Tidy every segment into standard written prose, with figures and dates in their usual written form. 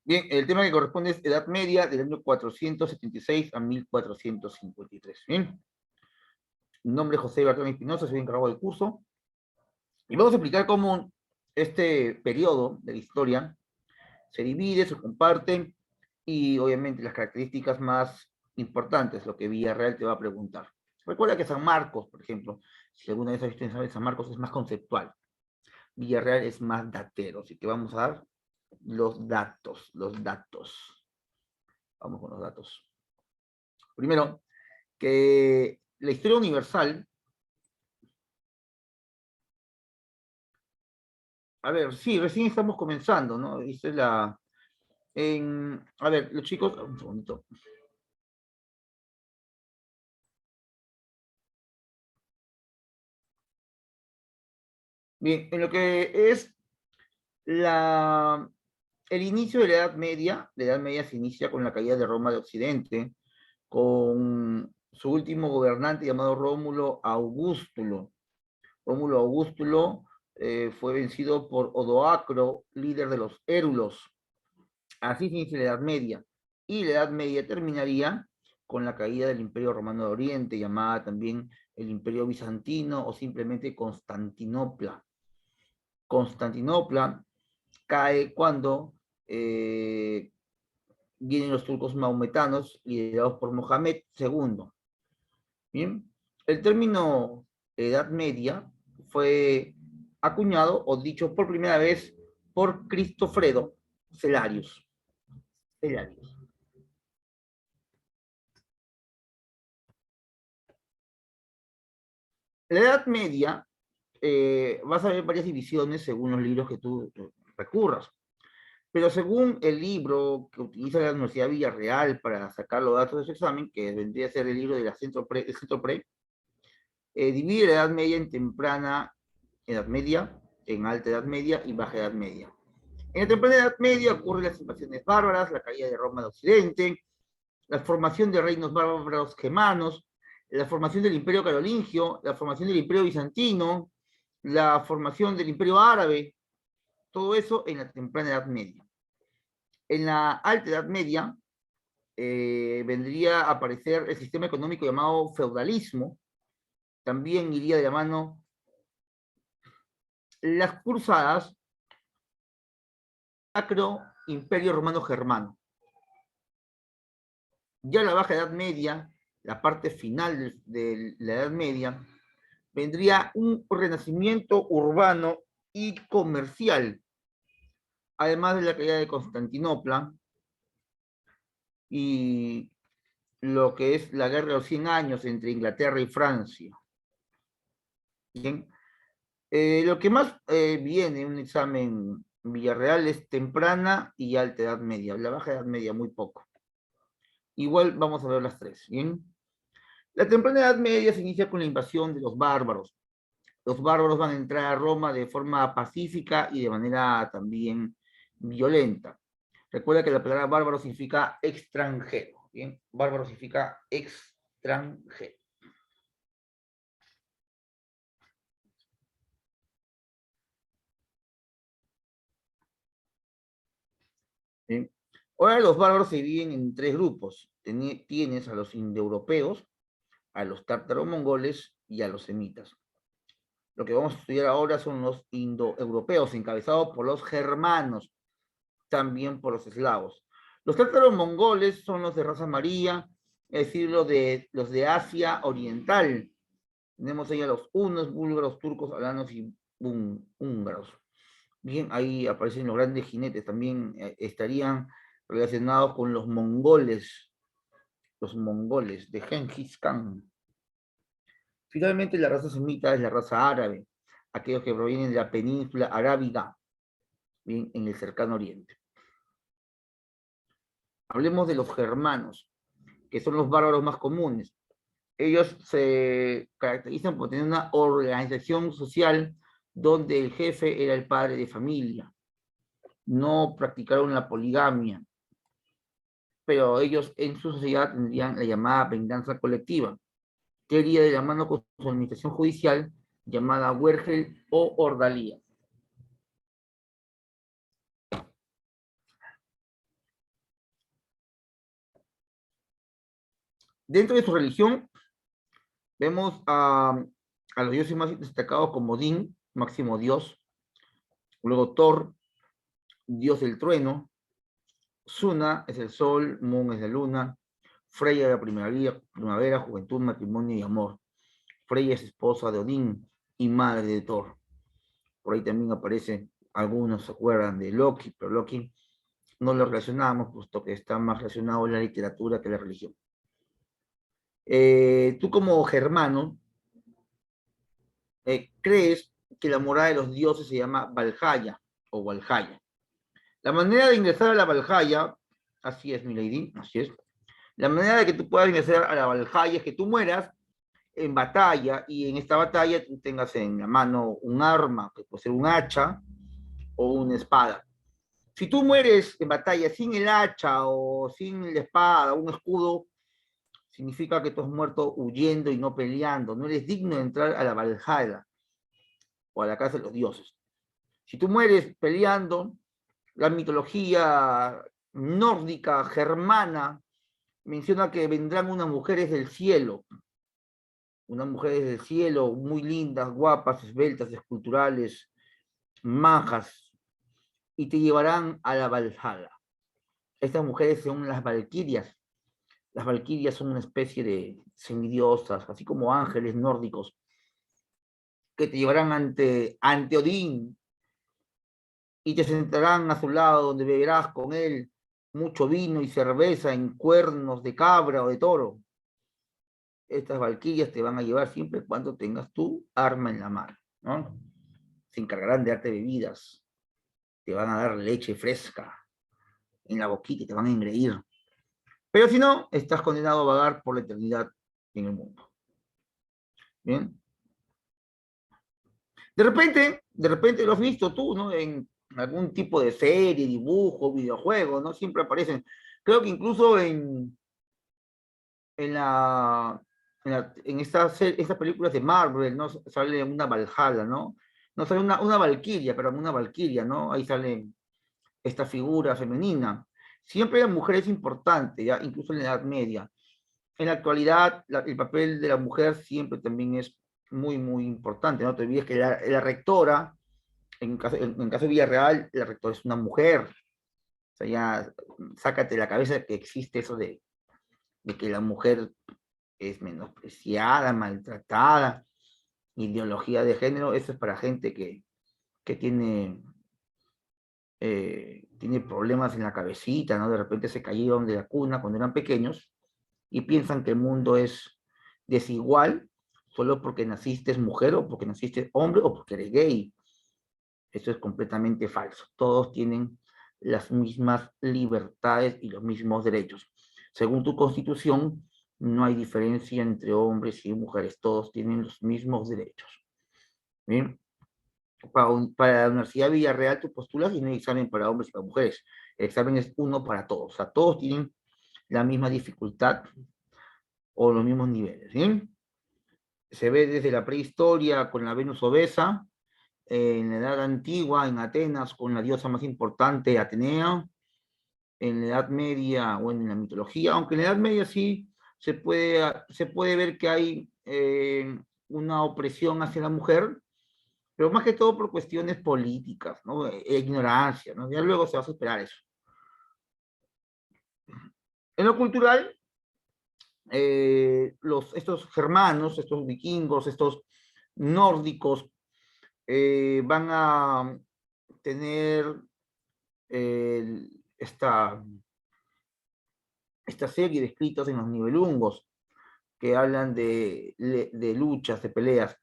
Bien, el tema que corresponde es Edad Media del año 476 a 1453. Bien, mi nombre es José Bertrán Espinosa, soy encargado del curso. Y vamos a explicar cómo este periodo de la historia se divide, se comparte, y obviamente las características más importantes, lo que Villarreal te va a preguntar. Recuerda que San Marcos, por ejemplo, si alguna vez has visto en San Marcos, es más conceptual. Villarreal es más datero, así que vamos a dar los datos, los datos. Vamos con los datos. Primero, que la historia universal, a ver, sí, recién estamos comenzando, ¿no? Esta es la... a ver, los chicos, un segundito. Bien, en lo que es el inicio de la Edad Media se inicia con la caída de Roma de Occidente, con su último gobernante llamado Rómulo Augustulo. Rómulo Augustulo fue vencido por Odoacro, líder de los Érulos. Así se inicia la Edad Media. Y la Edad Media terminaría con la caída del Imperio Romano de Oriente, llamada también el Imperio Bizantino o simplemente Constantinopla. Constantinopla cae cuando vienen los turcos maometanos liderados por Mohamed II. Bien, el término Edad Media fue acuñado o dicho por primera vez por Cristofredo Celarius. Celarius. La Edad Media, vas a ver varias divisiones según los libros que tú recurras. Pero según el libro que utiliza la Universidad de Villarreal para sacar los datos de su examen, que vendría a ser el libro de la Centro Pre, divide la Edad Media en temprana Edad Media, en alta Edad Media y baja Edad Media. En la temprana Edad Media ocurren las invasiones bárbaras, la caída de Roma de Occidente, la formación de reinos bárbaros germanos, la formación del Imperio Carolingio, la formación del Imperio Bizantino, la formación del Imperio Árabe, todo eso en la temprana Edad Media. En la alta Edad Media vendría a aparecer el sistema económico llamado feudalismo, también iría de la mano las cruzadas, Sacro Imperio Romano Germano. Ya la baja Edad Media, la parte final de la Edad Media, vendría un renacimiento urbano y comercial, además de la caída de Constantinopla y lo que es la guerra de los 100 años entre Inglaterra y Francia. Bien. Lo que más viene en un examen Villarreal es temprana y alta Edad Media. La baja Edad Media, muy poco. Igual vamos a ver las tres, ¿bien? La temprana Edad Media se inicia con la invasión de los bárbaros. Los bárbaros van a entrar a Roma de forma pacífica y de manera también violenta. Recuerda que la palabra bárbaro significa extranjero, ¿bien? Bárbaro significa extranjero. ¿Bien? Ahora los bárbaros se dividen en tres grupos. Tienes a los indoeuropeos, a los tártaro-mongoles y a los semitas. Lo que vamos a estudiar ahora son los indoeuropeos, encabezados por los germanos, también por los eslavos. Los tártaro-mongoles son los de raza amarilla, es decir, los de Asia Oriental. Tenemos ahí a los hunos, búlgaros, turcos, alanos y húngaros. Bien, ahí aparecen los grandes jinetes, también estarían relacionados con los mongoles de Genghis Khan. Finalmente, la raza semita es la raza árabe, aquellos que provienen de la península arábiga, bien, en el cercano oriente. Hablemos de los germanos, que son los bárbaros más comunes. Ellos se caracterizan por tener una organización social donde el jefe era el padre de familia. No practicaron la poligamia, pero ellos en su sociedad tendrían la llamada venganza colectiva, que iría de la mano con su administración judicial llamada huergel o ordalía. Dentro de su religión vemos a los dioses más destacados como Odín, máximo dios, luego Thor, dios del trueno, Suna es el sol, Mun es la luna, Freya la primavera, juventud, matrimonio y amor. Freya es esposa de Odín y madre de Thor. Por ahí también aparece, algunos se acuerdan de Loki, pero Loki no lo relacionamos, puesto que está más relacionado en la literatura que la religión. Tú como germano, crees que la morada de los dioses se llama Valhalla o Valhalla. La manera de ingresar a la Valhalla, así es, mi lady, así es. La manera de que tú puedas ingresar a la Valhalla es que tú mueras en batalla y en esta batalla tú tengas en la mano un arma, que puede ser un hacha o una espada. Si tú mueres en batalla sin el hacha o sin la espada, un escudo, significa que tú has muerto huyendo y no peleando. No eres digno de entrar a la Valhalla o a la casa de los dioses. Si tú mueres peleando, la mitología nórdica, germana, menciona que vendrán unas mujeres del cielo, muy lindas, guapas, esbeltas, esculturales, majas, y te llevarán a la Valhalla. Estas mujeres son las valquirias. Las valquirias son una especie de semidiosas, así como ángeles nórdicos, que te llevarán ante Odín y te sentarán a su lado, donde beberás con él mucho vino y cerveza en cuernos de cabra o de toro. Estas valquirias te van a llevar siempre cuando tengas tu arma en la mano, ¿no? Se encargarán de darte bebidas, te van a dar leche fresca en la boquita y te van a engreír. Pero si no, estás condenado a vagar por la eternidad en el mundo. ¿Bien? De repente lo has visto tú, ¿no? En algún tipo de serie, dibujo, videojuego, ¿no? Siempre aparecen. Creo que incluso en la, en estas películas de Marvel, ¿no? Sale una Valhalla, ¿no? No sale una valquiria, pero una valquiria, ¿no? Ahí sale esta figura femenina. Siempre la mujer es importante, ¿ya? Incluso en la Edad Media. En la actualidad, el papel de la mujer siempre también es muy, muy importante. No te olvides que la rectora, en caso de Villarreal, la rectora es una mujer. O sea, ya sácate de la cabeza que existe eso de que la mujer es menospreciada, maltratada, ideología de género. Eso es para gente que tiene problemas en la cabecita, ¿no? De repente se cayeron de la cuna cuando eran pequeños y piensan que el mundo es desigual solo porque naciste mujer o porque naciste hombre o porque eres gay. Eso es completamente falso. Todos tienen las mismas libertades y los mismos derechos. Según tu constitución, no hay diferencia entre hombres y mujeres. Todos tienen los mismos derechos. ¿Bien? Para la Universidad de Villarreal, tú postulas y no hay examen para hombres y para mujeres. El examen es uno para todos. O sea, todos tienen la misma dificultad o los mismos niveles. ¿Bien? Se ve desde la prehistoria con la Venus obesa, en la Edad Antigua, en Atenas, con la diosa más importante, Atenea, en la Edad Media o en la mitología, aunque en la Edad Media sí se puede ver que hay una opresión hacia la mujer, pero más que todo por cuestiones políticas, ¿no? Ignorancia, ¿no? Ya luego se va a superar eso. En lo cultural, estos germanos, estos vikingos, estos nórdicos, van a tener esta serie de escritos en los Nibelungos que hablan de luchas, de peleas.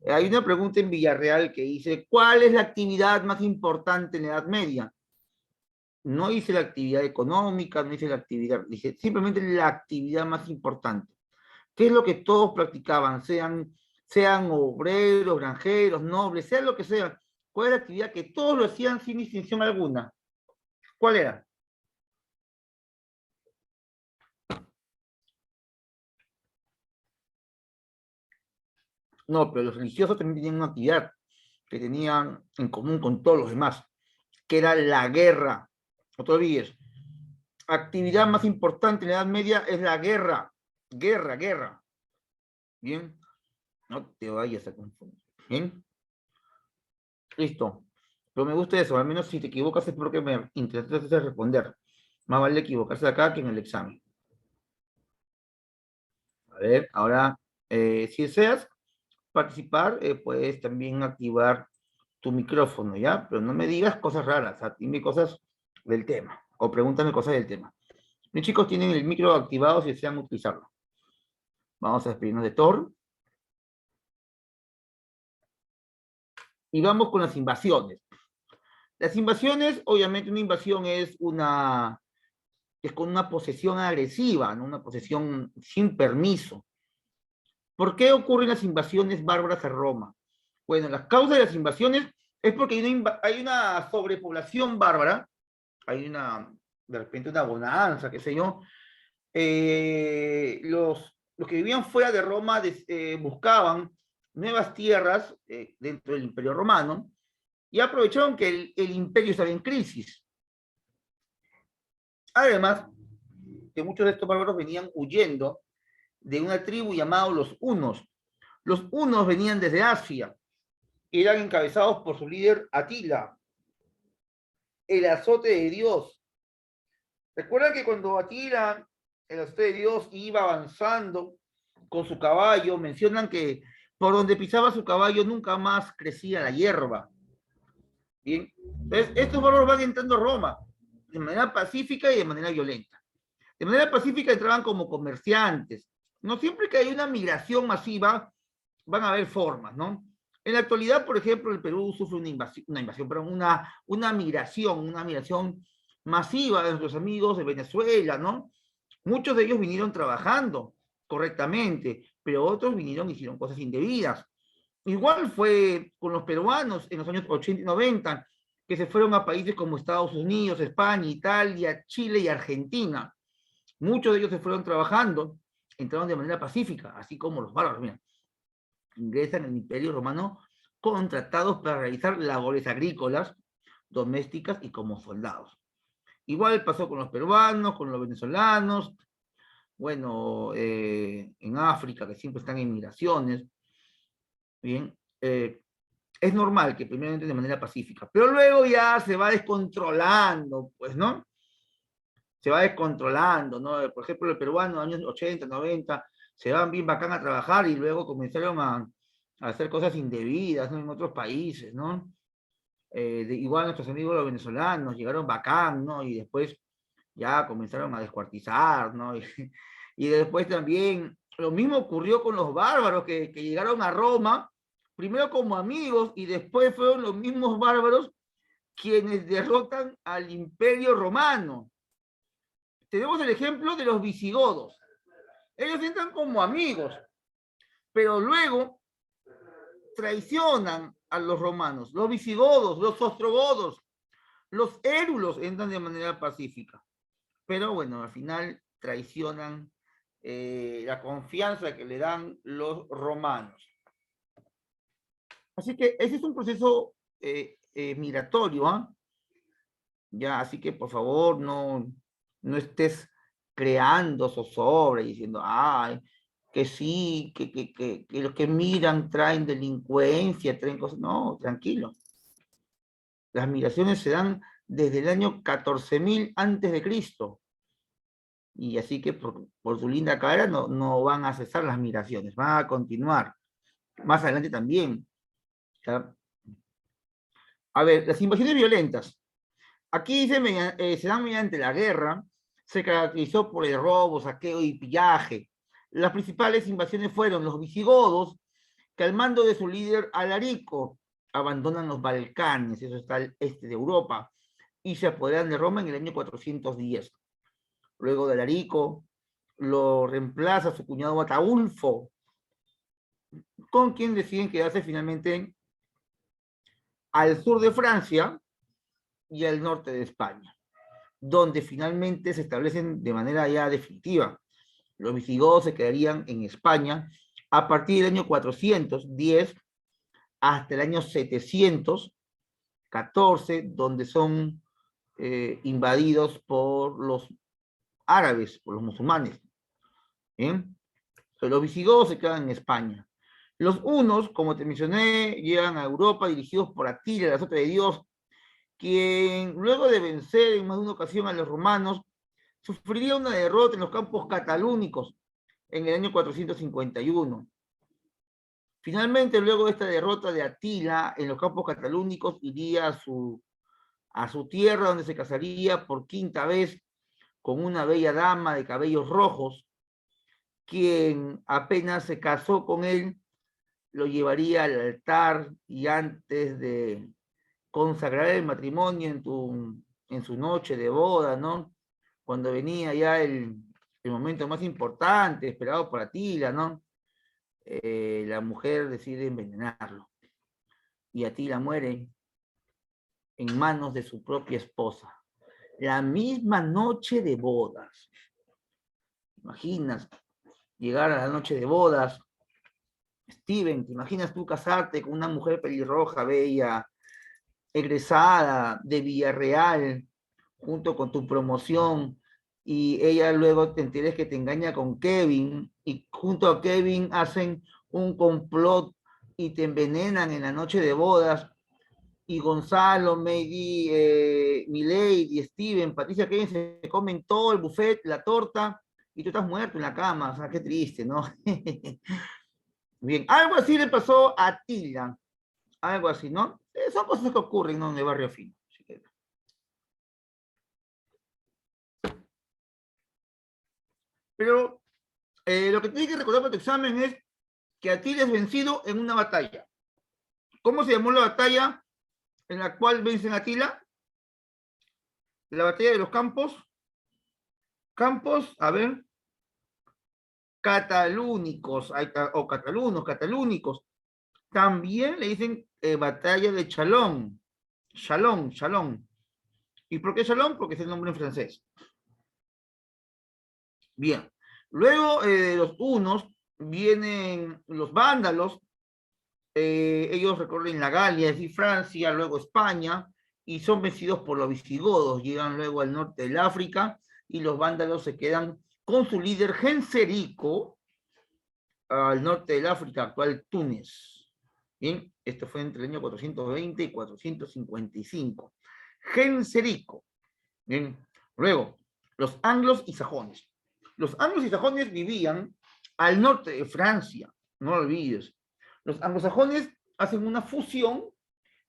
Hay una pregunta en Villarreal que dice, ¿cuál es la actividad más importante en la Edad Media? No dice la actividad económica, no dice la actividad, dice simplemente la actividad más importante. ¿Qué es lo que todos practicaban? Sean obreros, granjeros, nobles, sea lo que sea. ¿Cuál es la actividad que todos lo hacían sin distinción alguna? ¿Cuál era? No, pero los religiosos también tenían una actividad que tenían en común con todos los demás, que era la guerra. No te olvides, actividad más importante en la Edad Media es la guerra. Guerra, guerra. Bien, no te vayas a confundir. Bien, listo. Pero me gusta eso, al menos si te equivocas es porque me intentaste responder. Más vale equivocarse acá que en el examen. A ver, ahora, si deseas participar, puedes también activar tu micrófono, ¿ya? Pero no me digas cosas raras, dime cosas del tema, o pregúntame cosas del tema. Mis chicos tienen el micro activado si desean utilizarlo. Vamos a despedirnos de Thor. Y vamos con las invasiones. Las invasiones, obviamente una invasión es con una posesión agresiva, ¿no? Una posesión sin permiso. ¿Por qué ocurren las invasiones bárbaras a Roma? Bueno, las causas de las invasiones es porque hay una sobrepoblación bárbara, de repente una bonanza, qué sé yo. Los que vivían fuera de Roma buscaban nuevas tierras dentro del Imperio Romano y aprovecharon que el imperio estaba en crisis. Además, que muchos de estos bárbaros venían huyendo de una tribu llamada los hunos. Los hunos venían desde Asia, eran encabezados por su líder Atila, el azote de Dios. Recuerdan que cuando Atila, el azote de Dios, iba avanzando con su caballo, mencionan que por donde pisaba su caballo nunca más crecía la hierba. Bien, entonces estos bárbaros van entrando a Roma de manera pacífica y de manera violenta. De manera pacífica entraban como comerciantes. No siempre que hay una migración masiva van a haber formas, ¿no? En la actualidad, por ejemplo, el Perú sufre una migración masiva de nuestros amigos de Venezuela, ¿no? Muchos de ellos vinieron trabajando correctamente, pero otros vinieron y hicieron cosas indebidas. Igual fue con los peruanos en los años 80 y 90, que se fueron a países como Estados Unidos, España, Italia, Chile y Argentina. Muchos de ellos se fueron trabajando, entraron de manera pacífica, así como los bárbaros, mira, ingresan en el Imperio Romano contratados para realizar labores agrícolas, domésticas y como soldados. Igual pasó con los peruanos, con los venezolanos, bueno, en África, que siempre están en migraciones, bien, es normal que primero entren de manera pacífica, pero luego ya se va descontrolando, pues, ¿no? Se va descontrolando, ¿no? Por ejemplo, el peruano en los años 80, 90, se van bien bacán a trabajar y luego comenzaron a hacer cosas indebidas, ¿no? En otros países, ¿no? Igual nuestros amigos los venezolanos llegaron bacán, ¿no? Y después ya comenzaron a descuartizar, ¿no? Y después también lo mismo ocurrió con los bárbaros que llegaron a Roma, primero como amigos y después fueron los mismos bárbaros quienes derrotan al Imperio Romano. Tenemos el ejemplo de los visigodos. Ellos entran como amigos, pero luego traicionan a los romanos. Los visigodos, los ostrogodos, los érulos entran de manera pacífica. Pero bueno, al final traicionan la confianza que le dan los romanos. Así que ese es un proceso migratorio, ¿ah? Ya, así que por favor no estés creando zozobra y diciendo, ay, que sí, que los que miran traen delincuencia, traen cosas. No, tranquilo. Las migraciones se dan desde el año 14.000 antes de Cristo. Y así que por su linda cara no van a cesar las migraciones, van a continuar. Más adelante también. ¿Ya? A ver, las invasiones violentas. Aquí se dan mediante la guerra, se caracterizó por el robo, saqueo y pillaje. Las principales invasiones fueron los visigodos, que al mando de su líder Alarico abandonan los Balcanes, eso está al este de Europa, y se apoderan de Roma en el año 410. Luego de Alarico lo reemplaza su cuñado Ataulfo, con quien deciden quedarse finalmente al sur de Francia y al norte de España, donde finalmente se establecen de manera ya definitiva. Los visigodos se quedarían en España a partir del año 410 hasta el año 714, donde son invadidos por los árabes, por los musulmanes. ¿Bien? Los visigodos se quedan en España. Los hunos, como te mencioné, llegan a Europa dirigidos por Atila, el azote de Dios, quien luego de vencer en más de una ocasión a los romanos, sufriría una derrota en los campos catalúnicos en el año 451. Finalmente, luego de esta derrota de Atila en los campos catalúnicos, iría a su tierra, donde se casaría por quinta vez con una bella dama de cabellos rojos, quien apenas se casó con él, lo llevaría al altar y antes de consagrar el matrimonio en su noche de boda, ¿no? Cuando venía ya el momento más importante, esperado por Atila, ¿no? La mujer decide envenenarlo. Y Atila muere en manos de su propia esposa. La misma noche de bodas. ¿Imaginas llegar a la noche de bodas? Steven, ¿te imaginas tú casarte con una mujer pelirroja, bella, egresada de Villarreal, junto con tu promoción, y ella luego te enteres que te engaña con Kevin, y junto a Kevin hacen un complot y te envenenan en la noche de bodas, y Gonzalo, Maggie, Milady, Steven, Patricia, Kevin se comen todo el buffet, la torta, y tú estás muerto en la cama? O sea, qué triste, ¿no? Bien, algo así le pasó a Tila, algo así, ¿no? Son cosas que ocurren, ¿no? En el barrio fino. Pero lo que tienes que recordar para tu examen es que Atila es vencido en una batalla. ¿Cómo se llamó la batalla en la cual vencen a Atila? La batalla de los campos. Campos, a ver, catalúnicos, o catalúnicos. También le dicen batalla de Chalón. Chalón. ¿Y por qué Chalón? Porque es el nombre en francés. Bien. Luego de los hunos vienen los vándalos. Ellos recorren la Galia, es decir, Francia, luego España, y son vencidos por los visigodos. Llegan luego al norte del África y los vándalos se quedan con su líder Genserico al norte del África, actual Túnez. Bien, esto fue entre el año 420 y 455. Genserico. Bien, luego, los anglos y sajones. Los anglos y sajones vivían al norte de Francia, no lo olvides. Los anglosajones hacen una fusión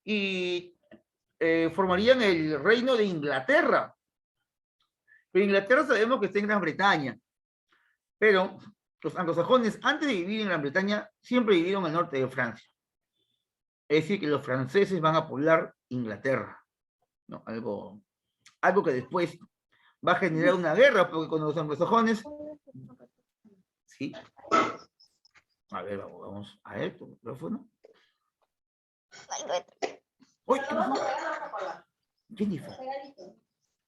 y formarían el reino de Inglaterra. Pero Inglaterra sabemos que está en Gran Bretaña. Pero los anglosajones, antes de vivir en Gran Bretaña, siempre vivieron al norte de Francia. Es decir, que los franceses van a poblar Inglaterra. ¿No? Algo que después va a generar una guerra, porque con los anglosajones... ¿Sí? A ver, vamos a ver tu micrófono. ¡Uy! ¿Qué pasó?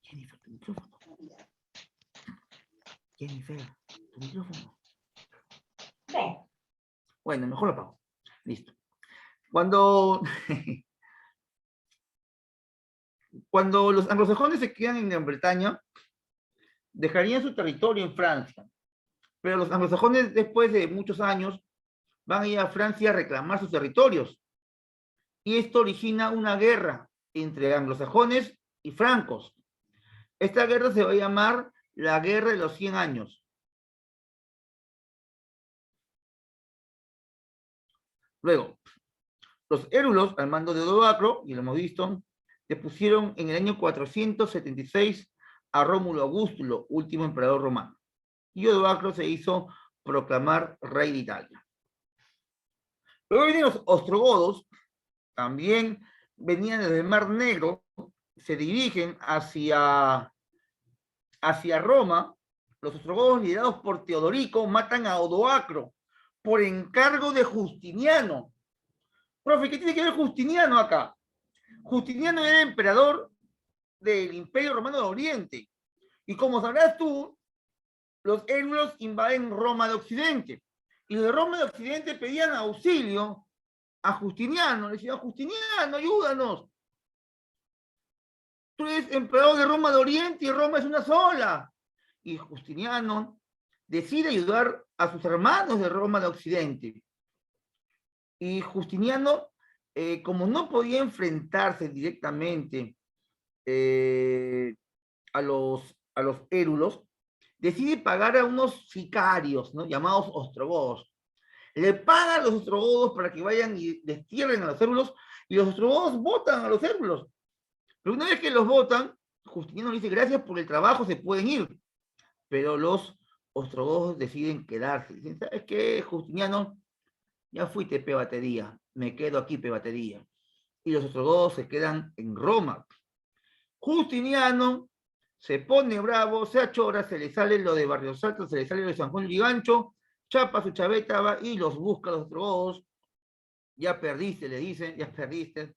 Jennifer, tu micrófono. Jennifer, tu micrófono. Bueno, mejor lo apago. Listo. Cuando los anglosajones se quedan en Gran Bretaña, dejarían su territorio en Francia. Pero los anglosajones, después de muchos años, van a ir a Francia a reclamar sus territorios. Y esto origina una guerra entre anglosajones y francos. Esta guerra se va a llamar la Guerra de los 100 años. Luego, los érulos, al mando de Odoacro, y lo hemos visto, depusieron en el año 476 a Rómulo Augustulo, último emperador romano. Y Odoacro se hizo proclamar rey de Italia. Luego vienen los ostrogodos, también venían desde el Mar Negro, se dirigen hacia Roma. Los ostrogodos, liderados por Teodorico, matan a Odoacro por encargo de Justiniano. Profe, ¿qué tiene que ver Justiniano acá? Justiniano era emperador del Imperio Romano de Oriente. Y como sabrás tú, los érulos invaden Roma de Occidente. Y los de Roma de Occidente pedían auxilio a Justiniano. Le decían, Justiniano, ayúdanos. Tú eres emperador de Roma de Oriente y Roma es una sola. Y Justiniano decide ayudar a sus hermanos de Roma de Occidente. Y Justiniano, como no podía enfrentarse directamente a los érulos, decide pagar a unos sicarios, ¿no? Llamados ostrogodos. Le pagan a los ostrogodos para que vayan y destierren a los érulos, y los ostrogodos votan a los érulos. Pero una vez que los votan, Justiniano le dice, gracias por el trabajo, se pueden ir. Pero los ostrogodos deciden quedarse. Dicen, ¿sabes qué, Justiniano? Ya fuiste pebatería, me quedo aquí pebatería. Y los ostrogodos se quedan en Roma. Justiniano se pone bravo, se achora, se le sale lo de Barrios Altos, se le sale lo de San Juan Ligancho, chapa su chaveta va y los busca a los ostrogodos. Ya perdiste, le dicen, ya perdiste.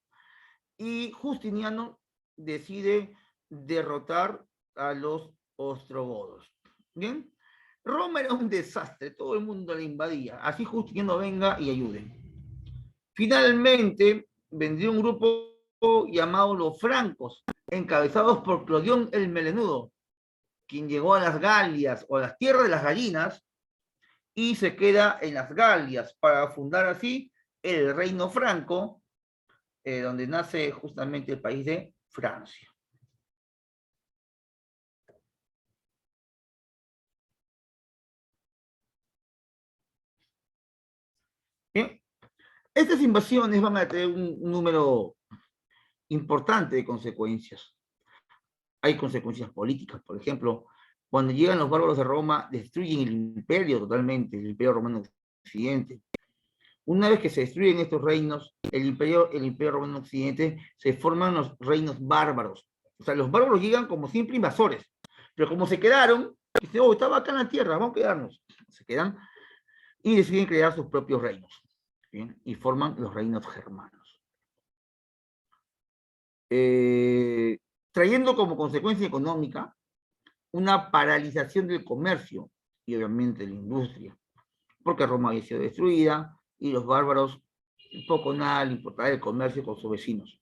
Y Justiniano decide derrotar a los ostrogodos. ¿Bien? Roma era un desastre, todo el mundo la invadía. Así Justiniano venga y ayude. Finalmente, vendría un grupo llamado los francos, encabezados por Clodión el Melenudo, quien llegó a las Galias o a las tierras de las gallinas y se queda en las Galias para fundar así el reino franco, donde nace justamente el país de Francia. Bien, estas invasiones van a tener un número importante de consecuencias. Hay consecuencias políticas, por ejemplo, cuando llegan los bárbaros de Roma, destruyen el imperio totalmente, el imperio romano occidente. Una vez que se destruyen estos reinos, el imperio romano occidente, se forman los reinos bárbaros. O sea, los bárbaros llegan como siempre invasores, pero como se quedaron, dicen, oh, estaba acá en la tierra, vamos a quedarnos. Se quedan y deciden crear sus propios reinos. ¿Bien? Y forman los reinos germanos. Trayendo como consecuencia económica una paralización del comercio y obviamente de la industria, porque Roma había sido destruida y los bárbaros poco nada le importaba el comercio con sus vecinos.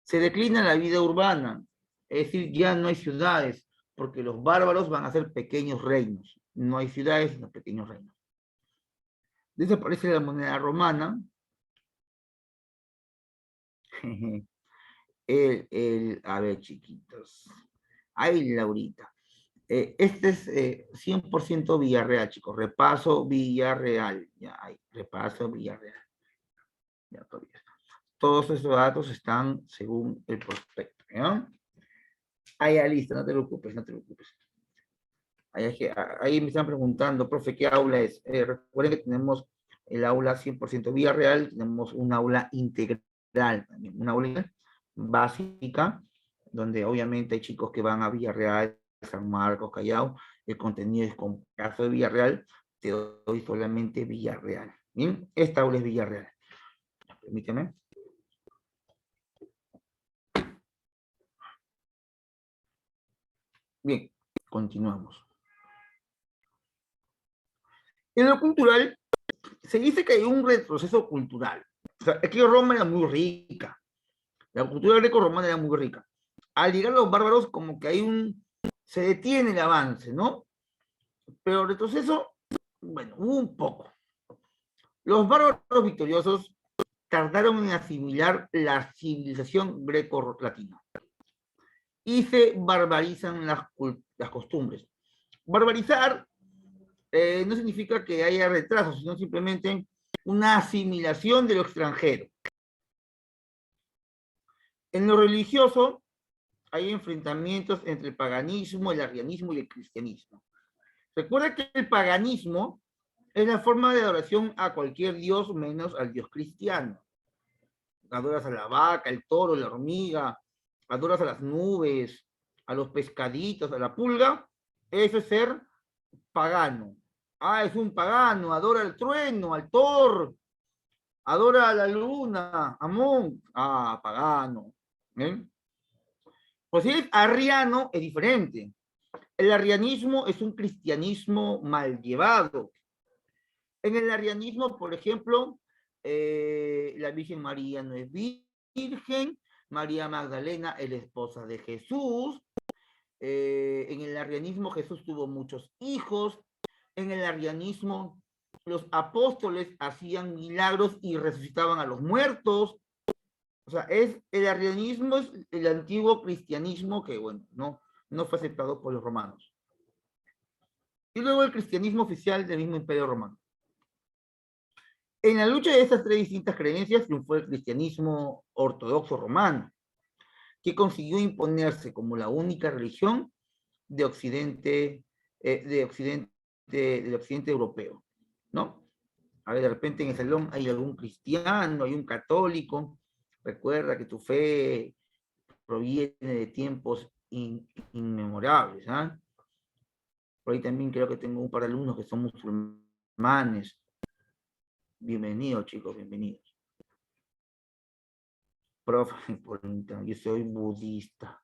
Se declina la vida urbana, es decir, ya no hay ciudades, porque los bárbaros van a ser pequeños reinos. No hay ciudades, sino pequeños reinos. Desaparece la moneda romana. A ver, chiquitos. Ay, Laurita. Este es 100% Villarreal, chicos. Repaso Villarreal. Ya, hay, repaso Villarreal. Ya, todavía. Todos esos datos están según el prospecto. ¿Ya? Ahí, listo, no te preocupes, no te preocupes. Ahí me están preguntando, profe, ¿qué aula es? Recuerden que tenemos el aula 100% Villarreal, tenemos un aula integral también, una aula básica, donde obviamente hay chicos que van a Villarreal, San Marcos, Callao, el contenido es con caso de Villarreal, te doy solamente Villarreal. Bien, esta aula es Villarreal. Permíteme. Bien, continuamos. En lo cultural, se dice que hay un retroceso cultural. O sea, es que Roma era muy rica. La cultura greco-romana era muy rica. Al llegar los bárbaros, como que hay se detiene el avance, ¿no? Pero el retroceso, bueno, un poco. Los bárbaros victoriosos tardaron en asimilar la civilización greco-latina y se barbarizan las costumbres. Barbarizar no significa que haya retraso, sino simplemente una asimilación de lo extranjero. En lo religioso hay enfrentamientos entre el paganismo, el arrianismo y el cristianismo. Recuerda que el paganismo es la forma de adoración a cualquier dios menos al dios cristiano. Adoras a la vaca, el toro, la hormiga, adoras a las nubes, a los pescaditos, a la pulga. Eso es ser pagano. Ah, es un pagano, adora al trueno, al Thor, adora a la luna, Amón. Ah, pagano. ¿Eh? Pues si es arriano, es diferente. El arrianismo es un cristianismo mal llevado. En el arrianismo, por ejemplo, la Virgen María no es virgen, María Magdalena es la esposa de Jesús. En el arrianismo Jesús tuvo muchos hijos, en el arrianismo los apóstoles hacían milagros y resucitaban a los muertos. O sea, el arrianismo es el antiguo cristianismo que, bueno, no fue aceptado por los romanos. Y luego el cristianismo oficial del mismo Imperio Romano. En la lucha de estas tres distintas creencias triunfó el cristianismo ortodoxo romano, que consiguió imponerse como la única religión de Occidente, del occidente europeo, ¿no? A ver, de repente en el salón hay algún cristiano, hay un católico. Recuerda que tu fe proviene de tiempos inmemorables, ¿ah? Por ahí también creo que tengo un par de alumnos que son musulmanes. Bienvenidos, chicos, bienvenidos. Profe, yo soy budista.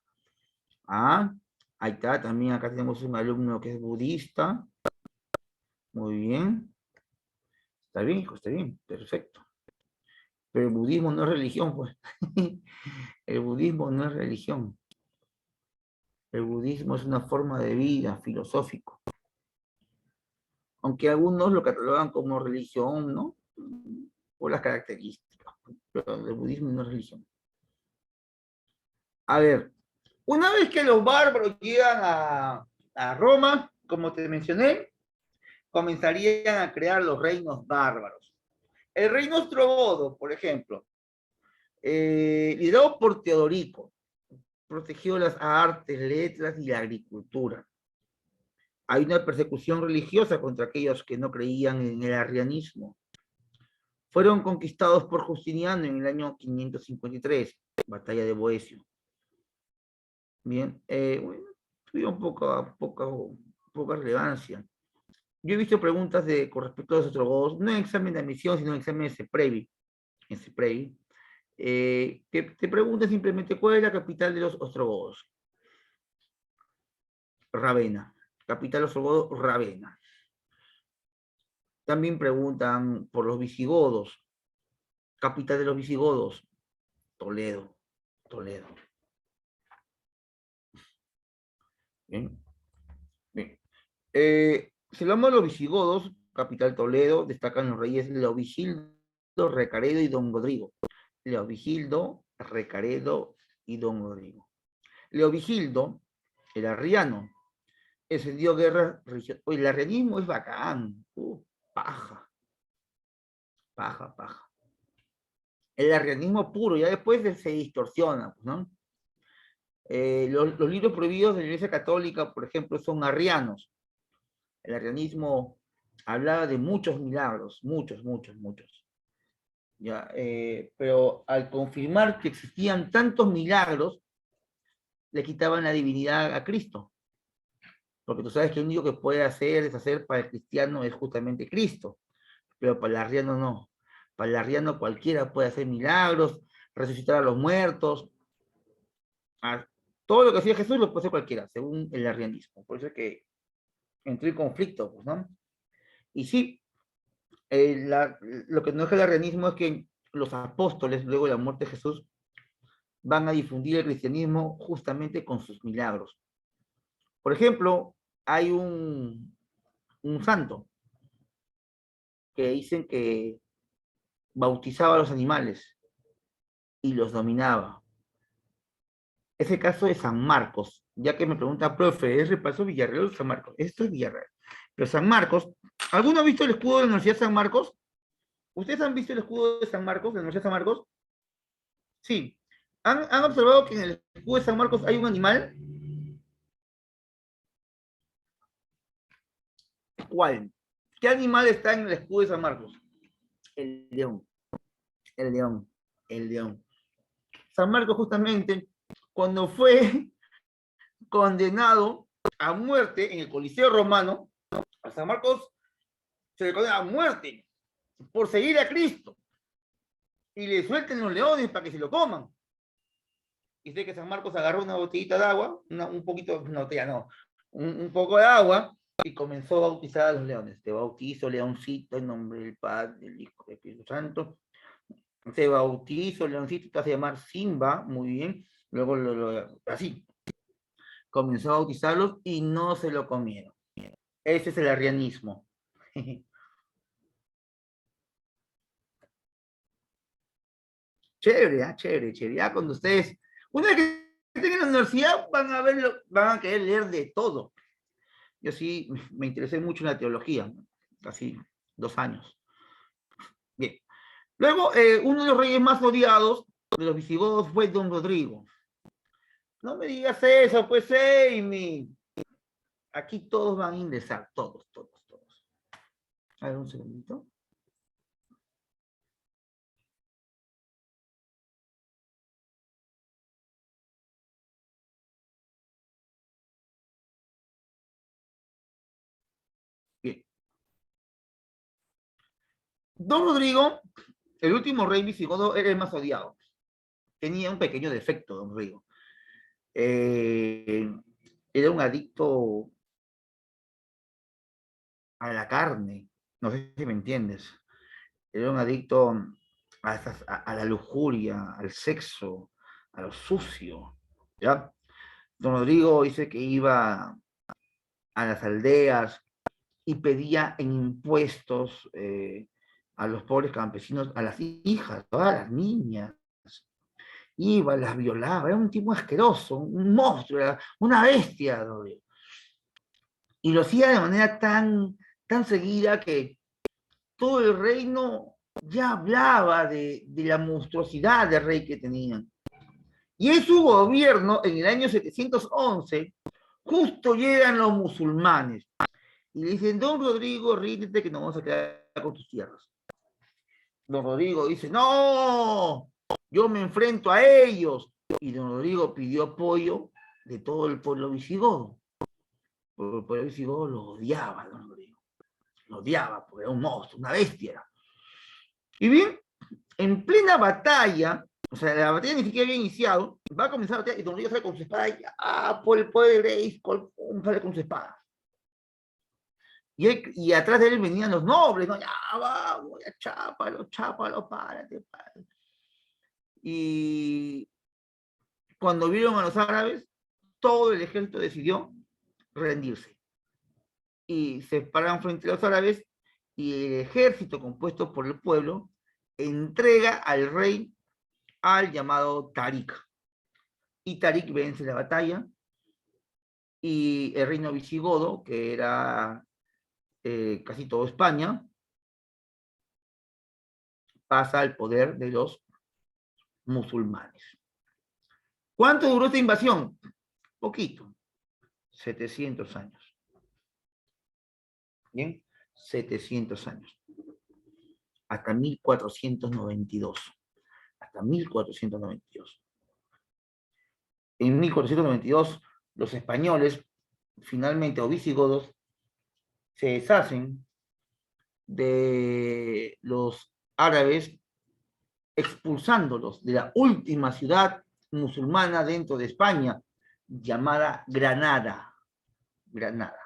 Ah, ahí está, también acá tenemos un alumno que es budista. Muy bien. Está bien, hijo, está bien, perfecto. Pero el budismo no es religión, pues. El budismo no es religión. El budismo es una forma de vida filosófico. Aunque algunos lo catalogan como religión, ¿no? Por las características. Pero el budismo no es religión. A ver, una vez que los bárbaros llegan a Roma, como te mencioné, comenzarían a crear los reinos bárbaros. El reino ostrogodo, por ejemplo, liderado por Teodorico, protegió las artes, letras y la agricultura. Hay una persecución religiosa contra aquellos que no creían en el arrianismo. Fueron conquistados por Justiniano en el año 553, batalla de Boecio. Bien, bueno, tuvieron poca relevancia. Yo he visto preguntas con respecto a los ostrogodos, no en examen de admisión, sino en examen de CEPREVI. En CEPREVI, te preguntan simplemente cuál es la capital de los ostrogodos. Ravenna. Capital ostrogodo, Ravenna. También preguntan por los visigodos. Capital de los visigodos, Toledo. Toledo. Bien. Bien. Si hablamos de los visigodos, capital Toledo, destacan los reyes Leovigildo, Recaredo y Don Rodrigo. Leovigildo, Recaredo y Don Rodrigo. Leovigildo era arriano, encendió guerra religiosa. Oye, el arrianismo es bacán. Paja. Paja, paja. El arrianismo puro, ya después se distorsiona, ¿no? Los libros prohibidos de la Iglesia Católica, por ejemplo, son arrianos. El arrianismo hablaba de muchos milagros, muchos. ¿Ya? Pero al confirmar que existían tantos milagros, le quitaban la divinidad a Cristo. Porque tú sabes que el único que puede hacer, deshacer para el cristiano es justamente Cristo. Pero para el arriano no. Para el arriano cualquiera puede hacer milagros, resucitar a los muertos. Todo lo que hacía Jesús lo puede hacer cualquiera, según el arrianismo. Por eso es que entró en conflicto, pues, ¿no? Y sí, lo que no es el arrianismo es que los apóstoles, luego de la muerte de Jesús, van a difundir el cristianismo justamente con sus milagros. Por ejemplo, hay un santo que dicen que bautizaba a los animales y los dominaba. Ese caso es San Marcos, ya que me pregunta, profe, ¿es repaso Villarreal o San Marcos? Esto es Villarreal. Pero San Marcos, ¿alguno ha visto el escudo de la Universidad de San Marcos? ¿Ustedes han visto el escudo de San Marcos, de la Universidad de San Marcos? Sí. ¿Han observado que en el escudo de San Marcos hay un animal? ¿Cuál? ¿Qué animal está en el escudo de San Marcos? El león. El león. El león. San Marcos justamente, cuando fue condenado a muerte en el Coliseo Romano, a San Marcos se le condena a muerte por seguir a Cristo y le suelten los leones para que se lo coman. Y sé que San Marcos agarró una botellita de agua, un poquito, no, no, un poco de agua y comenzó a bautizar a los leones. Te bautizo, leoncito, en nombre del Padre, del Hijo, del Espíritu Santo. Te bautizo, leoncito, te hace llamar Simba, muy bien. Luego así. Comenzó a bautizarlos y no se lo comieron. Ese es el arrianismo. Chévere, chévere, chévere. Ya cuando ustedes, una vez que estén en la universidad, van a ver, van a querer leer de todo. Yo sí me interesé mucho en la teología, ¿no? Casi 2 años. Bien. Luego, uno de los reyes más odiados de los visigodos fue Don Rodrigo. No me digas eso, pues, Amy. Aquí todos van a ingresar, todos, todos, todos. A ver, un segundito. Bien. Don Rodrigo, el último rey visigodo, era el más odiado. Tenía un pequeño defecto, Don Rodrigo. Eh, Era un adicto a la carne. No sé si me entiendes. Era un adicto a la lujuria, al sexo, a lo sucio. ¿Ya? Don Rodrigo dice que iba a las aldeas y pedía en impuestos a los pobres campesinos, a las hijas, a las niñas. Iba, las violaba, era un tipo asqueroso, un monstruo, era una bestia, Don Rodrigo. Y lo hacía de manera tan seguida que todo el reino ya hablaba de la monstruosidad del rey que tenían. Y en su gobierno, en el año 711, justo llegan los musulmanes y le dicen: Don Rodrigo, ríndete que nos vamos a quedar con tus tierras. Don Rodrigo dice: no, yo me enfrento a ellos. Y don Rodrigo pidió apoyo de todo el pueblo visigodo. Porque el pueblo visigodo lo odiaba, don Rodrigo. Lo odiaba porque era un monstruo, una bestia. Y bien, en plena batalla, o sea, la batalla ni siquiera había iniciado, va a comenzar la batalla y don Rodrigo sale con su espada y por el poder de Grayskull, sale con su espada. Y atrás de él venían los nobles, ¿no? Ya vamos, ya chápalo, chápalo, párate, párate. Y cuando vieron a los árabes, todo el ejército decidió rendirse. Y se pararon frente a los árabes y el ejército compuesto por el pueblo entrega al rey al llamado Tarik. Y Tarik vence la batalla y el reino visigodo, que era casi todo España, pasa al poder de los musulmanes. ¿Cuánto duró esta invasión? Poquito, 700 años. ¿Bien? 700 años. Hasta 1492. Hasta 1492. En 1492, los españoles, finalmente, o visigodos, se deshacen de los árabes, expulsándolos de la última ciudad musulmana dentro de España, llamada Granada. Granada.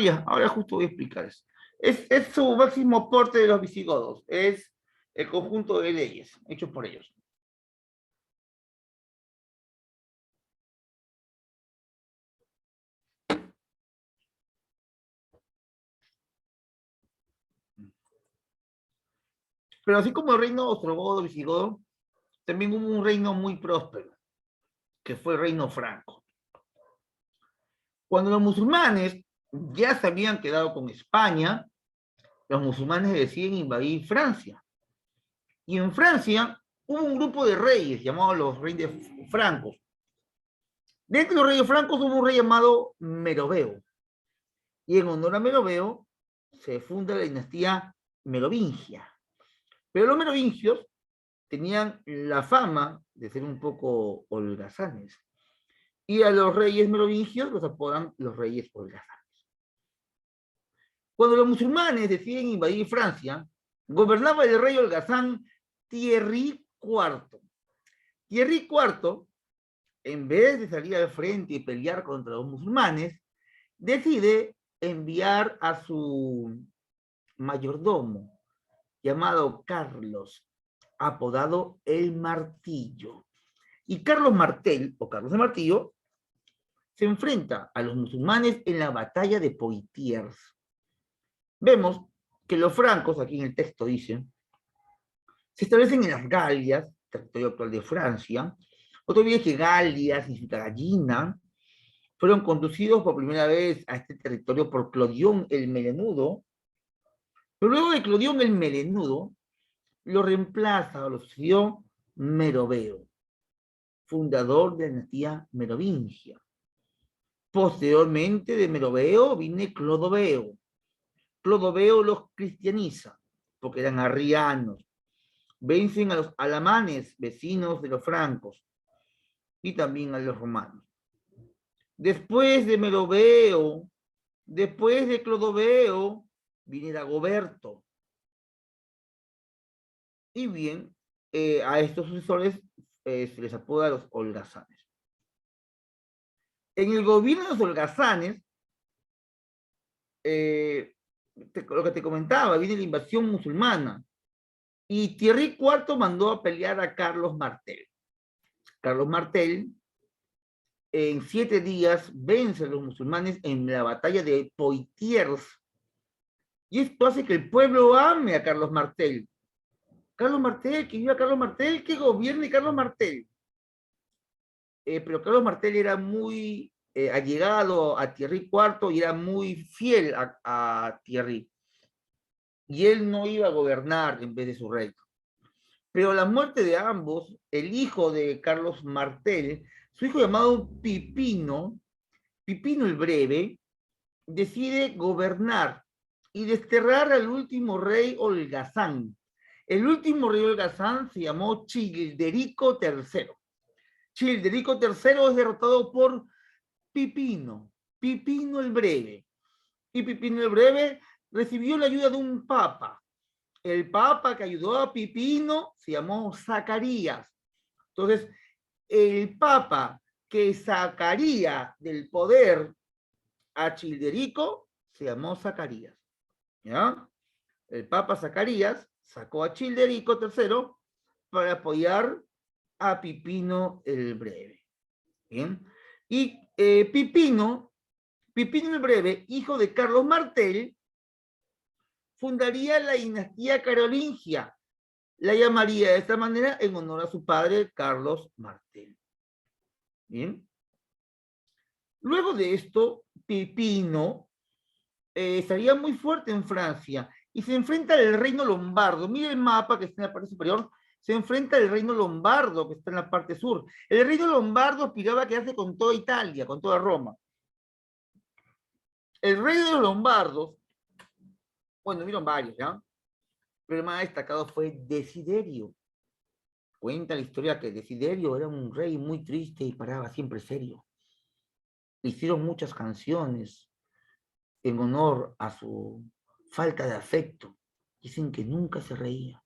Ya, ahora justo voy a explicar eso. Es su máximo aporte de los visigodos, es el conjunto de leyes hechos por ellos. Pero así como el reino ostrogodo, visigodo, también hubo un reino muy próspero, que fue el reino franco. Cuando los musulmanes ya se habían quedado con España, los musulmanes deciden invadir Francia. Y en Francia hubo un grupo de reyes llamados los reyes francos. Dentro de los reyes francos hubo un rey llamado Meroveo. Y en honor a Meroveo se funda la dinastía merovingia. Pero los merovingios tenían la fama de ser un poco holgazanes. Y a los reyes merovingios los apodan los reyes holgazanes. Cuando los musulmanes deciden invadir Francia, gobernaba el rey holgazán Thierry IV. Thierry IV, en vez de salir al frente y pelear contra los musulmanes, decide enviar a su mayordomo llamado Carlos, apodado El Martillo. Y Carlos Martel, o Carlos el Martillo, se enfrenta a los musulmanes en la batalla de Poitiers. Vemos que los francos, aquí en el texto dice, se establecen en las Galias, territorio actual de Francia. Otro día que Galia significa gallina. Fueron conducidos por primera vez a este territorio por Clodión el Melenudo. Pero luego de Clodión el Melenudo, lo reemplaza o lo sucedió Meroveo, fundador de la dinastía merovingia. Posteriormente de Meroveo viene Clodoveo. Clodoveo los cristianiza, porque eran arrianos. Vencen a los alamanes, vecinos de los francos, y también a los romanos. Después de Meroveo, después de Clodoveo, viene Dagoberto. Y bien, a estos sucesores se les apoda los holgazanes. En el gobierno de los holgazanes, lo que te comentaba, viene la invasión musulmana. Y Thierry IV mandó a pelear a Carlos Martel. Carlos Martel, en 7 días, vence a los musulmanes en la batalla de Poitiers. Y esto hace que el pueblo ame a Carlos Martel. Carlos Martel, que viva Carlos Martel, que gobierne Carlos Martel. Pero Carlos Martel era muy allegado a Thierry IV y era muy fiel a Thierry. Y él no iba a gobernar en vez de su rey. Pero a la muerte de ambos, el hijo de Carlos Martel, su hijo llamado Pipino, Pipino el Breve, decide gobernar y desterrar al último rey holgazán. El último rey holgazán se llamó Childerico III. Childerico III es derrotado por Pipino, Pipino el Breve. Y Pipino el Breve recibió la ayuda de un papa. El papa que ayudó a Pipino se llamó Zacarías. Entonces, el papa que sacaría del poder a Childerico se llamó Zacarías. ¿Ya? El papa Zacarías sacó a Childerico III para apoyar a Pipino el Breve. ¿Bien? Y Pipino el Breve, hijo de Carlos Martel, fundaría la dinastía carolingia. La llamaría de esta manera en honor a su padre, Carlos Martel. Bien. Luego de esto, Pipino estaría muy fuerte en Francia y se enfrenta al reino lombardo. Mira el mapa que está en la parte superior. Se enfrenta al reino lombardo que está en la parte sur. El reino lombardo aspiraba a quedarse con toda Italia, con toda Roma. El rey de los lombardos, bueno, vieron varios, ¿ya? Pero el más destacado fue Desiderio. Cuenta la historia que Desiderio era un rey muy triste y paraba siempre serio. Le hicieron muchas canciones en honor a su falta de afecto. Dicen que nunca se reía.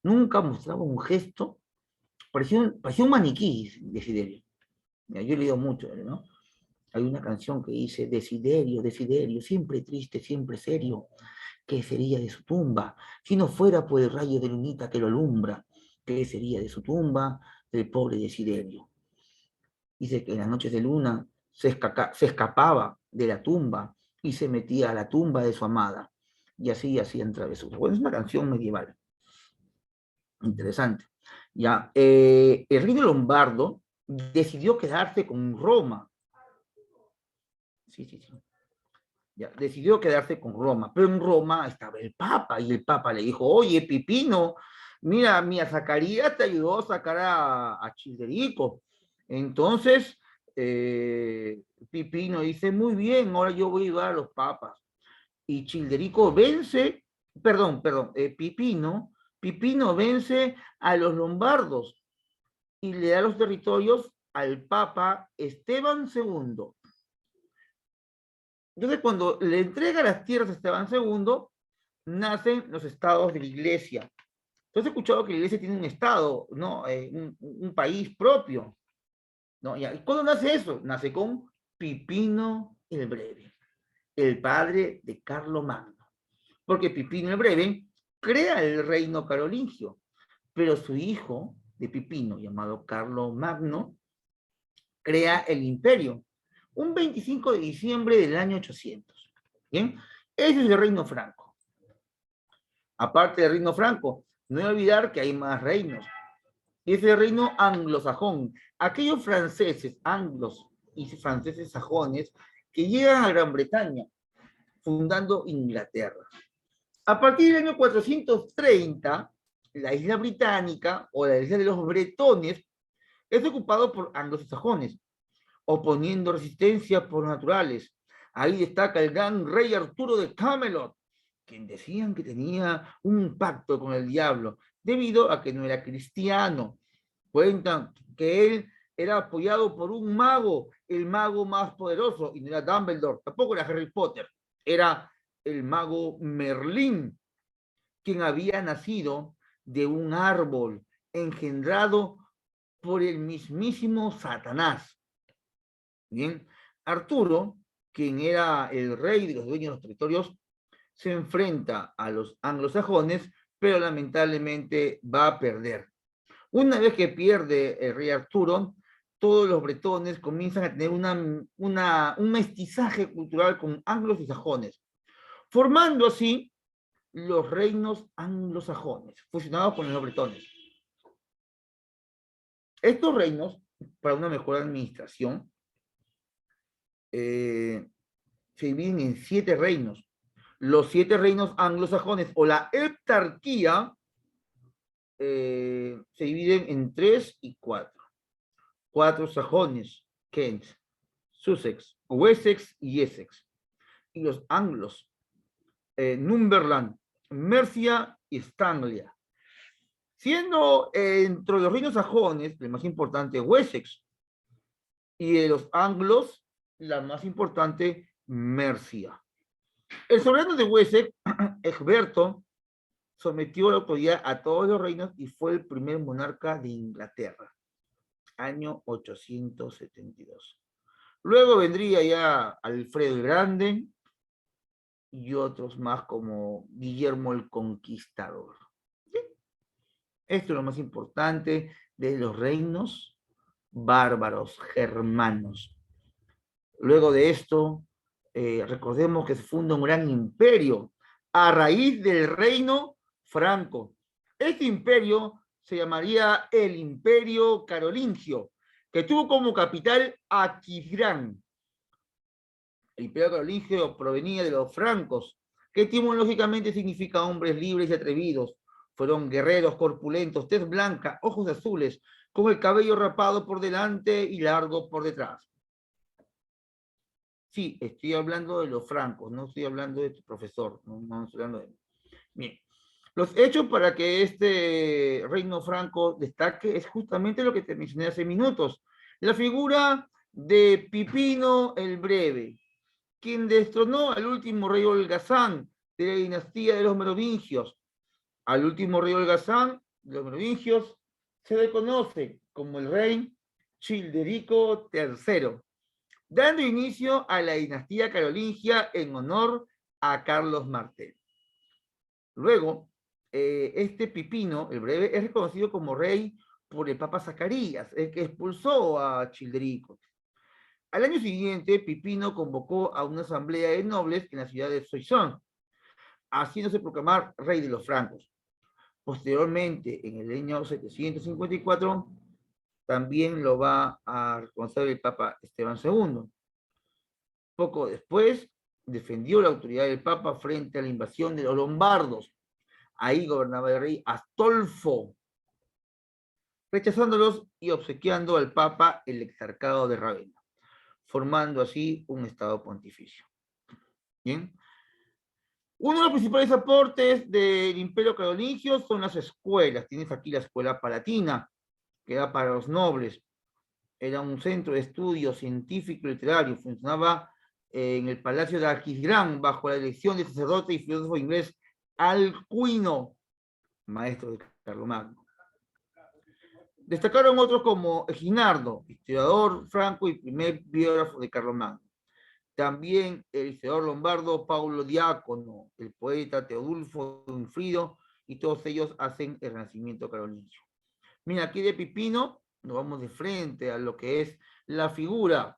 Nunca mostraba un gesto. Parecía un maniquí, Desiderio. Mira, yo he leído mucho, ¿no? Hay una canción que dice, Desiderio, Desiderio, siempre triste, siempre serio. ¿Qué sería de su tumba? Si no fuera por el rayo de lunita que lo alumbra, ¿qué sería de su tumba, del pobre Desiderio? Dice que en las noches de luna se escapaba de la tumba y se metía a la tumba de su amada. Y así hacían travesuras. Bueno, es una canción medieval. Interesante. Ya, el rey de Lombardo decidió quedarse con Roma. Sí. Ya, decidió quedarse con Roma, pero en Roma estaba el Papa, y el Papa le dijo, oye, Pipino, mira, mi Zacarías te ayudó a sacar a Childerico. Entonces, Pipino dice, muy bien, ahora yo voy a ayudar a los papas. Y Childerico vence, Pipino vence a los lombardos y le da los territorios al Papa Esteban II. Entonces, cuando le entrega las tierras a Esteban II, nacen los estados de la iglesia. Entonces, he escuchado que la iglesia tiene un estado, ¿no? Un país propio. ¿No? ¿Y cuándo nace eso? Nace con Pipino el Breve, el padre de Carlomagno. porque Pipino el Breve crea el reino carolingio, pero su hijo de Pipino, llamado Carlo Magno, crea el imperio, un 25 de diciembre del año 800. ¿Bien? Ese es el reino franco. Aparte del reino franco, no hay que olvidar que hay más reinos. Y es el reino anglosajón. Aquellos franceses, anglos y franceses sajones, que llegan a Gran Bretaña, fundando Inglaterra. A partir del año 430, la isla británica, o la isla de los bretones, es ocupado por anglosajones, oponiendo resistencia por naturales. Ahí destaca el gran rey Arturo de Camelot, quien decían que tenía un pacto con el diablo, debido a que no era cristiano. Cuentan que él era apoyado por un mago, el mago más poderoso, y no era Dumbledore, tampoco era Harry Potter, era el mago Merlín, quien había nacido de un árbol engendrado por el mismísimo Satanás. Bien, Arturo, quien era el rey de los dueños de los territorios, se enfrenta a los anglosajones, pero lamentablemente va a perder. Una vez que pierde el rey Arturo, todos los bretones comienzan a tener un mestizaje cultural con anglos y sajones, formando así los reinos anglosajones, fusionados con los bretones. Estos reinos, para una mejor administración, se dividen en 7 reinos. Los 7 reinos anglosajones o la heptarquía se dividen en 3 y 4. 4 sajones, Kent, Sussex, Wessex y Essex. Y los anglos, Northumberland, Mercia y Stranglia. Siendo entre los reinos sajones, el más importante, Wessex, y de los anglos, la más importante, Mercia. El soberano de Wessex, Egberto, sometió la autoridad a todos los reinos y fue el primer monarca de Inglaterra, año 872. Luego vendría ya Alfredo el Grande y otros más como Guillermo el Conquistador. ¿Sí? Esto es lo más importante de los reinos bárbaros germanos. Luego de esto, recordemos que se funda un gran imperio a raíz del reino franco. Este imperio se llamaría el Imperio Carolingio, que tuvo como capital Aquisgrán. El Imperio Carolingio provenía de los francos, que etimológicamente significa hombres libres y atrevidos. Fueron guerreros corpulentos, tez blanca, ojos azules, con el cabello rapado por delante y largo por detrás. Sí, estoy hablando de los francos, no estoy hablando de tu profesor, no estoy hablando de mí. Bien, los hechos para que este reino franco destaque es justamente lo que te mencioné hace minutos. La figura de Pipino el Breve, quien destronó al último rey holgazán de la dinastía de los merovingios. Al último rey holgazán de los merovingios se le conoce como el rey Childerico III, dando inicio a la dinastía carolingia en honor a Carlos Martel. Luego, este Pipino, el Breve, es reconocido como rey por el Papa Zacarías, el que expulsó a Childerico. Al año siguiente, Pipino convocó a una asamblea de nobles en la ciudad de Soissons, haciéndose proclamar rey de los francos. Posteriormente, en el año 754, también lo va a reconocer el Papa Esteban II. Poco después, defendió la autoridad del Papa frente a la invasión de los lombardos. Ahí gobernaba el rey Astolfo, rechazándolos y obsequiando al Papa el exarcado de Ravenna, formando así un estado pontificio. Bien. Uno de los principales aportes del Imperio Carolingio son las escuelas. Tienes aquí la Escuela Palatina, que era para los nobles. Era un centro de estudio científico y literario. Funcionaba en el Palacio de Aquisgrán, bajo la dirección del sacerdote y filósofo inglés Alcuino, maestro de Carlomagno. Destacaron otros como Eginardo, historiador franco y primer biógrafo de Carlomagno. también el historiador lombardo Paulo Diácono, el poeta Teodulfo Dunfrido, y todos ellos hacen el Renacimiento carolingio. Mira, aquí de Pipino nos vamos de frente a lo que es la figura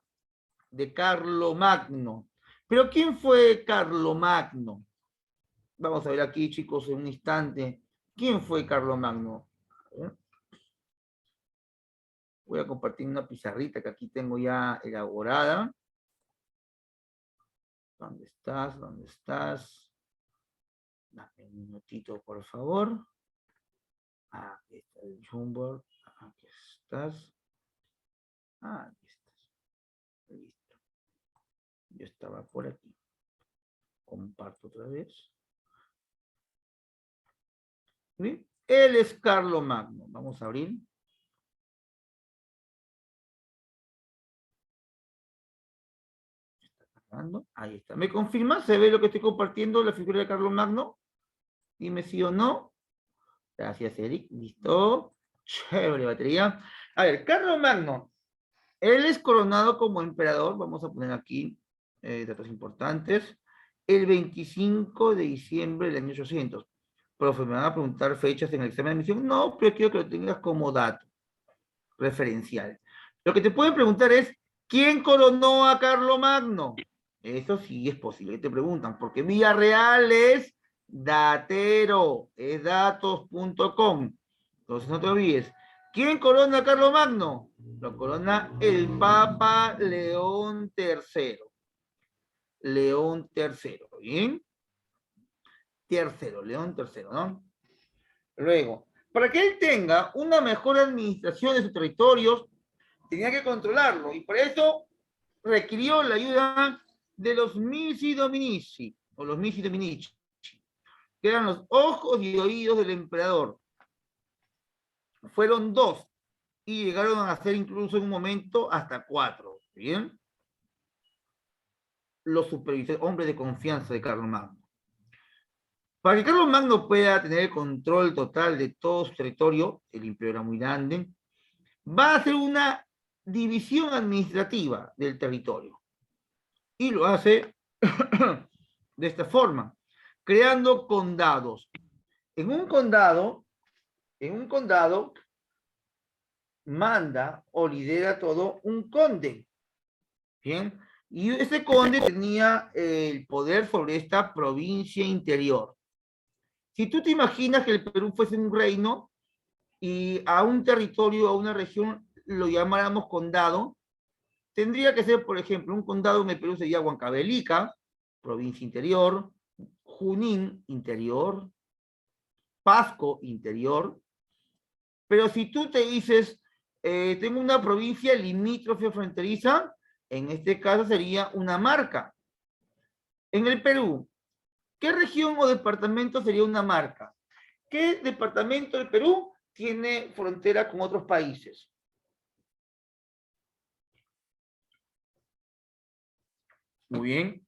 de Carlomagno. Pero ¿quién fue Carlomagno? Vamos a ver aquí, chicos, en un instante. ¿Quién fue Carlomagno? Voy a compartir una pizarrita que aquí tengo ya elaborada. ¿Dónde estás? ¿Dónde estás? Dame un minutito, por favor. Aquí está el Jumbo. Aquí estás. Aquí estás. Listo. Yo estaba por aquí. Comparto otra vez. ¿Bien? Él es Carlomagno. Vamos a abrir. Está cargando. Ahí está. ¿Me confirma? ¿Se ve lo que estoy compartiendo, la figura de Carlomagno? Dime sí o no. Gracias, Eric. Listo. Chévere batería. A ver, Carlomagno. Él es coronado como emperador. Vamos a poner aquí datos importantes. El 25 de diciembre del año 800. Profe, me van a preguntar fechas en el examen de admisión. No, pero quiero que lo tengas como dato referencial. Lo que te pueden preguntar es, ¿quién coronó a Carlomagno? Eso sí es posible, te preguntan, porque Villarreal es datero, es datos.com. Entonces no te olvides. ¿Quién corona a Carlomagno? Lo corona el Papa León III. León III, ¿bien? León III, ¿no? Luego, para que él tenga una mejor administración de sus territorios, tenía que controlarlo, y por eso requirió la ayuda de los Missi Dominici, o los Missi Dominici, que eran los ojos y oídos del emperador. Fueron 2, y llegaron a ser incluso en un momento hasta 4, ¿bien? Los supervisores, hombres de confianza de Carlomagno. Para que Carlomagno pueda tener el control total de todo su territorio, el imperio era muy grande, va a hacer una división administrativa del territorio. Y lo hace de esta forma, creando condados. En un condado manda o lidera todo un conde. ¿Bien? Y ese conde tenía el poder sobre esta provincia interior. Si tú te imaginas que el Perú fuese un reino y a un territorio, a una región, lo llamáramos condado, tendría que ser, por ejemplo, un condado en el Perú sería Huancavelica, provincia interior, Junín, interior, Pasco, interior. Pero si tú te dices, tengo una provincia limítrofe fronteriza, en este caso sería una marca. En el Perú, ¿qué región o departamento sería una marca? ¿Qué departamento del Perú tiene frontera con otros países? Muy bien.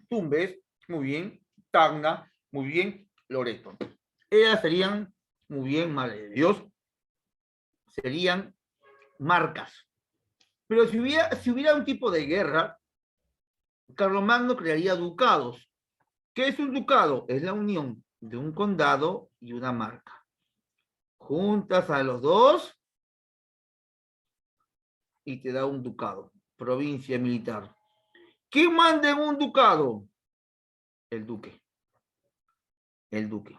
Tumbes, muy bien. Tacna, muy bien. Loreto. Ellas serían, muy bien, madre de Dios, serían marcas. Pero si hubiera un tipo de guerra, Carlomagno crearía ducados. ¿Qué es un ducado? Es la unión de un condado y una marca. Juntas a los dos y te da un ducado, provincia militar. ¿Quién manda en un ducado? El duque. El duque.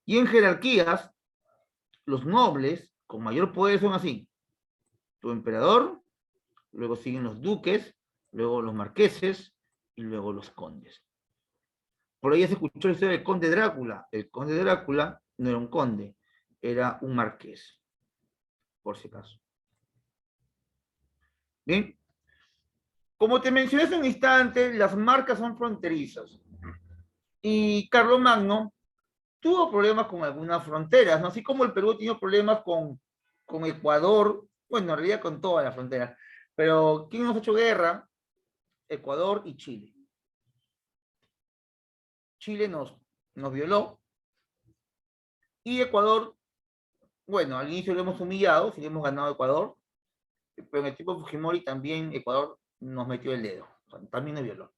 Y en jerarquías, los nobles con mayor poder son así. Tu emperador, luego siguen los duques, luego los marqueses y luego los condes. Por ahí se escuchó la historia del conde Drácula. El conde Drácula no era un conde, era un marqués, por si acaso. Bien, como te mencioné hace un instante, las marcas son fronterizas. Y Carlomagno tuvo problemas con algunas fronteras, ¿no? Así como el Perú tiene problemas con Ecuador, bueno, en realidad con todas las fronteras. Pero ¿quién nos ha hecho guerra? Ecuador y Chile. Chile nos violó. Y Ecuador, bueno, al inicio lo hemos humillado, sí le hemos ganado a Ecuador, pero en el tiempo Fujimori también Ecuador nos metió el dedo. O sea, también no violó.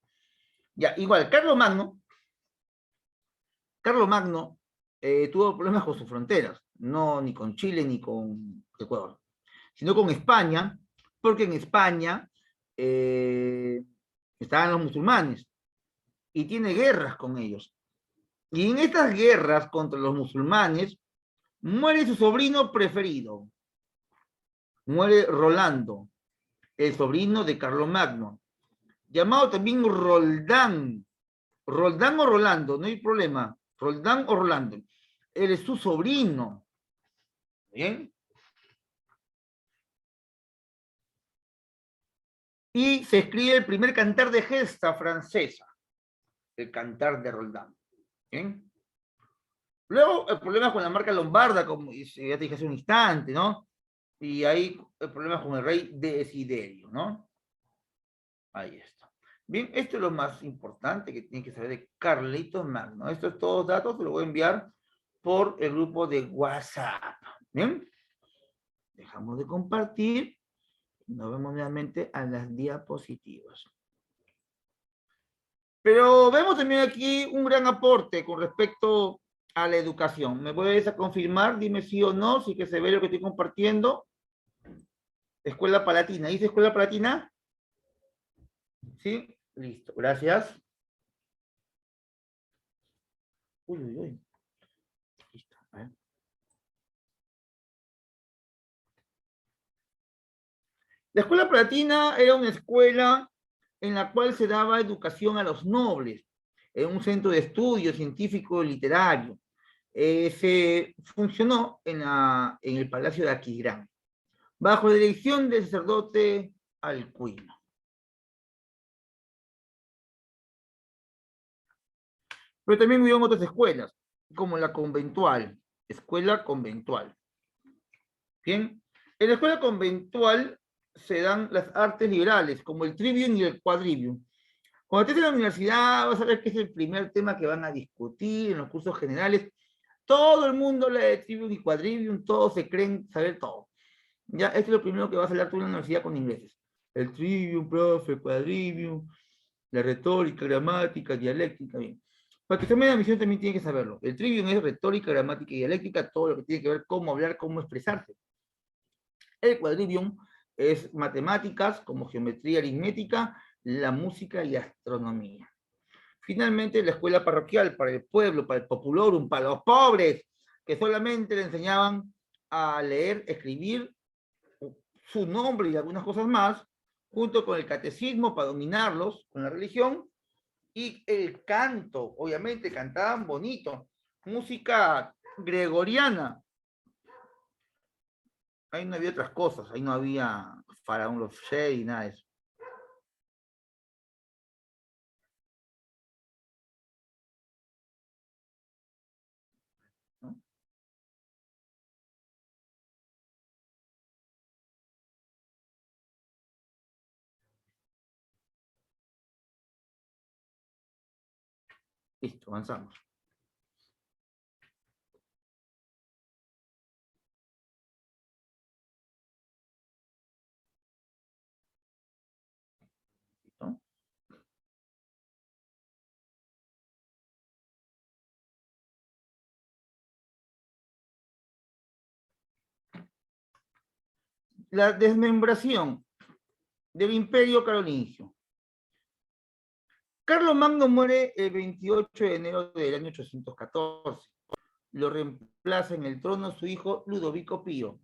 Ya, igual, Carlos Magno tuvo problemas con sus fronteras, no ni con Chile ni con Ecuador, sino con España, porque en España estaban los musulmanes y tiene guerras con ellos. Y en estas guerras contra los musulmanes muere su sobrino preferido, muere Rolando, el sobrino de Carlomagno, llamado también Roldán. Roldán o Rolando, no hay problema. Roldán o Rolando. Él es su sobrino. ¿Bien? Y se escribe el primer cantar de gesta francesa, el cantar de Roldán. ¿Bien? Luego, el problema con la marca lombarda, como ya te dije hace un instante, ¿no? Y ahí el problema con el rey Desiderio, ¿no? Ahí está. Bien, esto es lo más importante que tienen que saber de Carlitos Magno. Estos todos datos se los voy a enviar por el grupo de WhatsApp. Bien, dejamos de compartir. Nos vemos nuevamente a las diapositivas. Pero vemos también aquí un gran aporte con respecto a la educación. ¿Me puedes a confirmar? Dime sí o no, si que se ve lo que estoy compartiendo. Escuela Palatina. ¿Dice Escuela Palatina? Sí, listo. Gracias. Uy, uy, uy. Listo. A ver. La Escuela Palatina era una escuela en la cual se daba educación a los nobles, en un centro de estudio científico y literario. Se funcionó en el Palacio de Aquisgrán, bajo la dirección del sacerdote Alcuino. Pero también hubieron otras escuelas, como la conventual, escuela conventual. Bien, en la escuela conventual se dan las artes liberales, como el trivium y el quadrivium. Cuando estés en la universidad vas a ver que es el primer tema que van a discutir en los cursos generales. Todo el mundo habla de trivium y quadrivium, todos se creen saber todo. Ya, esto es lo primero que vas a hablar tú en la universidad con ingleses. El trivium, profe, el quadrivium, la retórica, gramática, dialéctica, bien. Para que se me la misión también tiene que saberlo. El trivium es retórica, gramática y dialéctica, todo lo que tiene que ver cómo hablar, cómo expresarse. El quadrivium es matemáticas, como geometría aritmética, la música y astronomía. Finalmente, la escuela parroquial para el pueblo, para el populorum, para los pobres, que solamente le enseñaban a leer, escribir su nombre y algunas cosas más, junto con el catecismo para dominarlos con la religión, y el canto, obviamente cantaban bonito, música gregoriana. Ahí no había otras cosas, ahí no había Faraón los Shea y nada de eso. ¿No? Listo, avanzamos. ¿No? La desmembración del Imperio Carolingio. Carlomagno muere el 28 de enero del año 814. Lo reemplaza en el trono su hijo Ludovico Pío,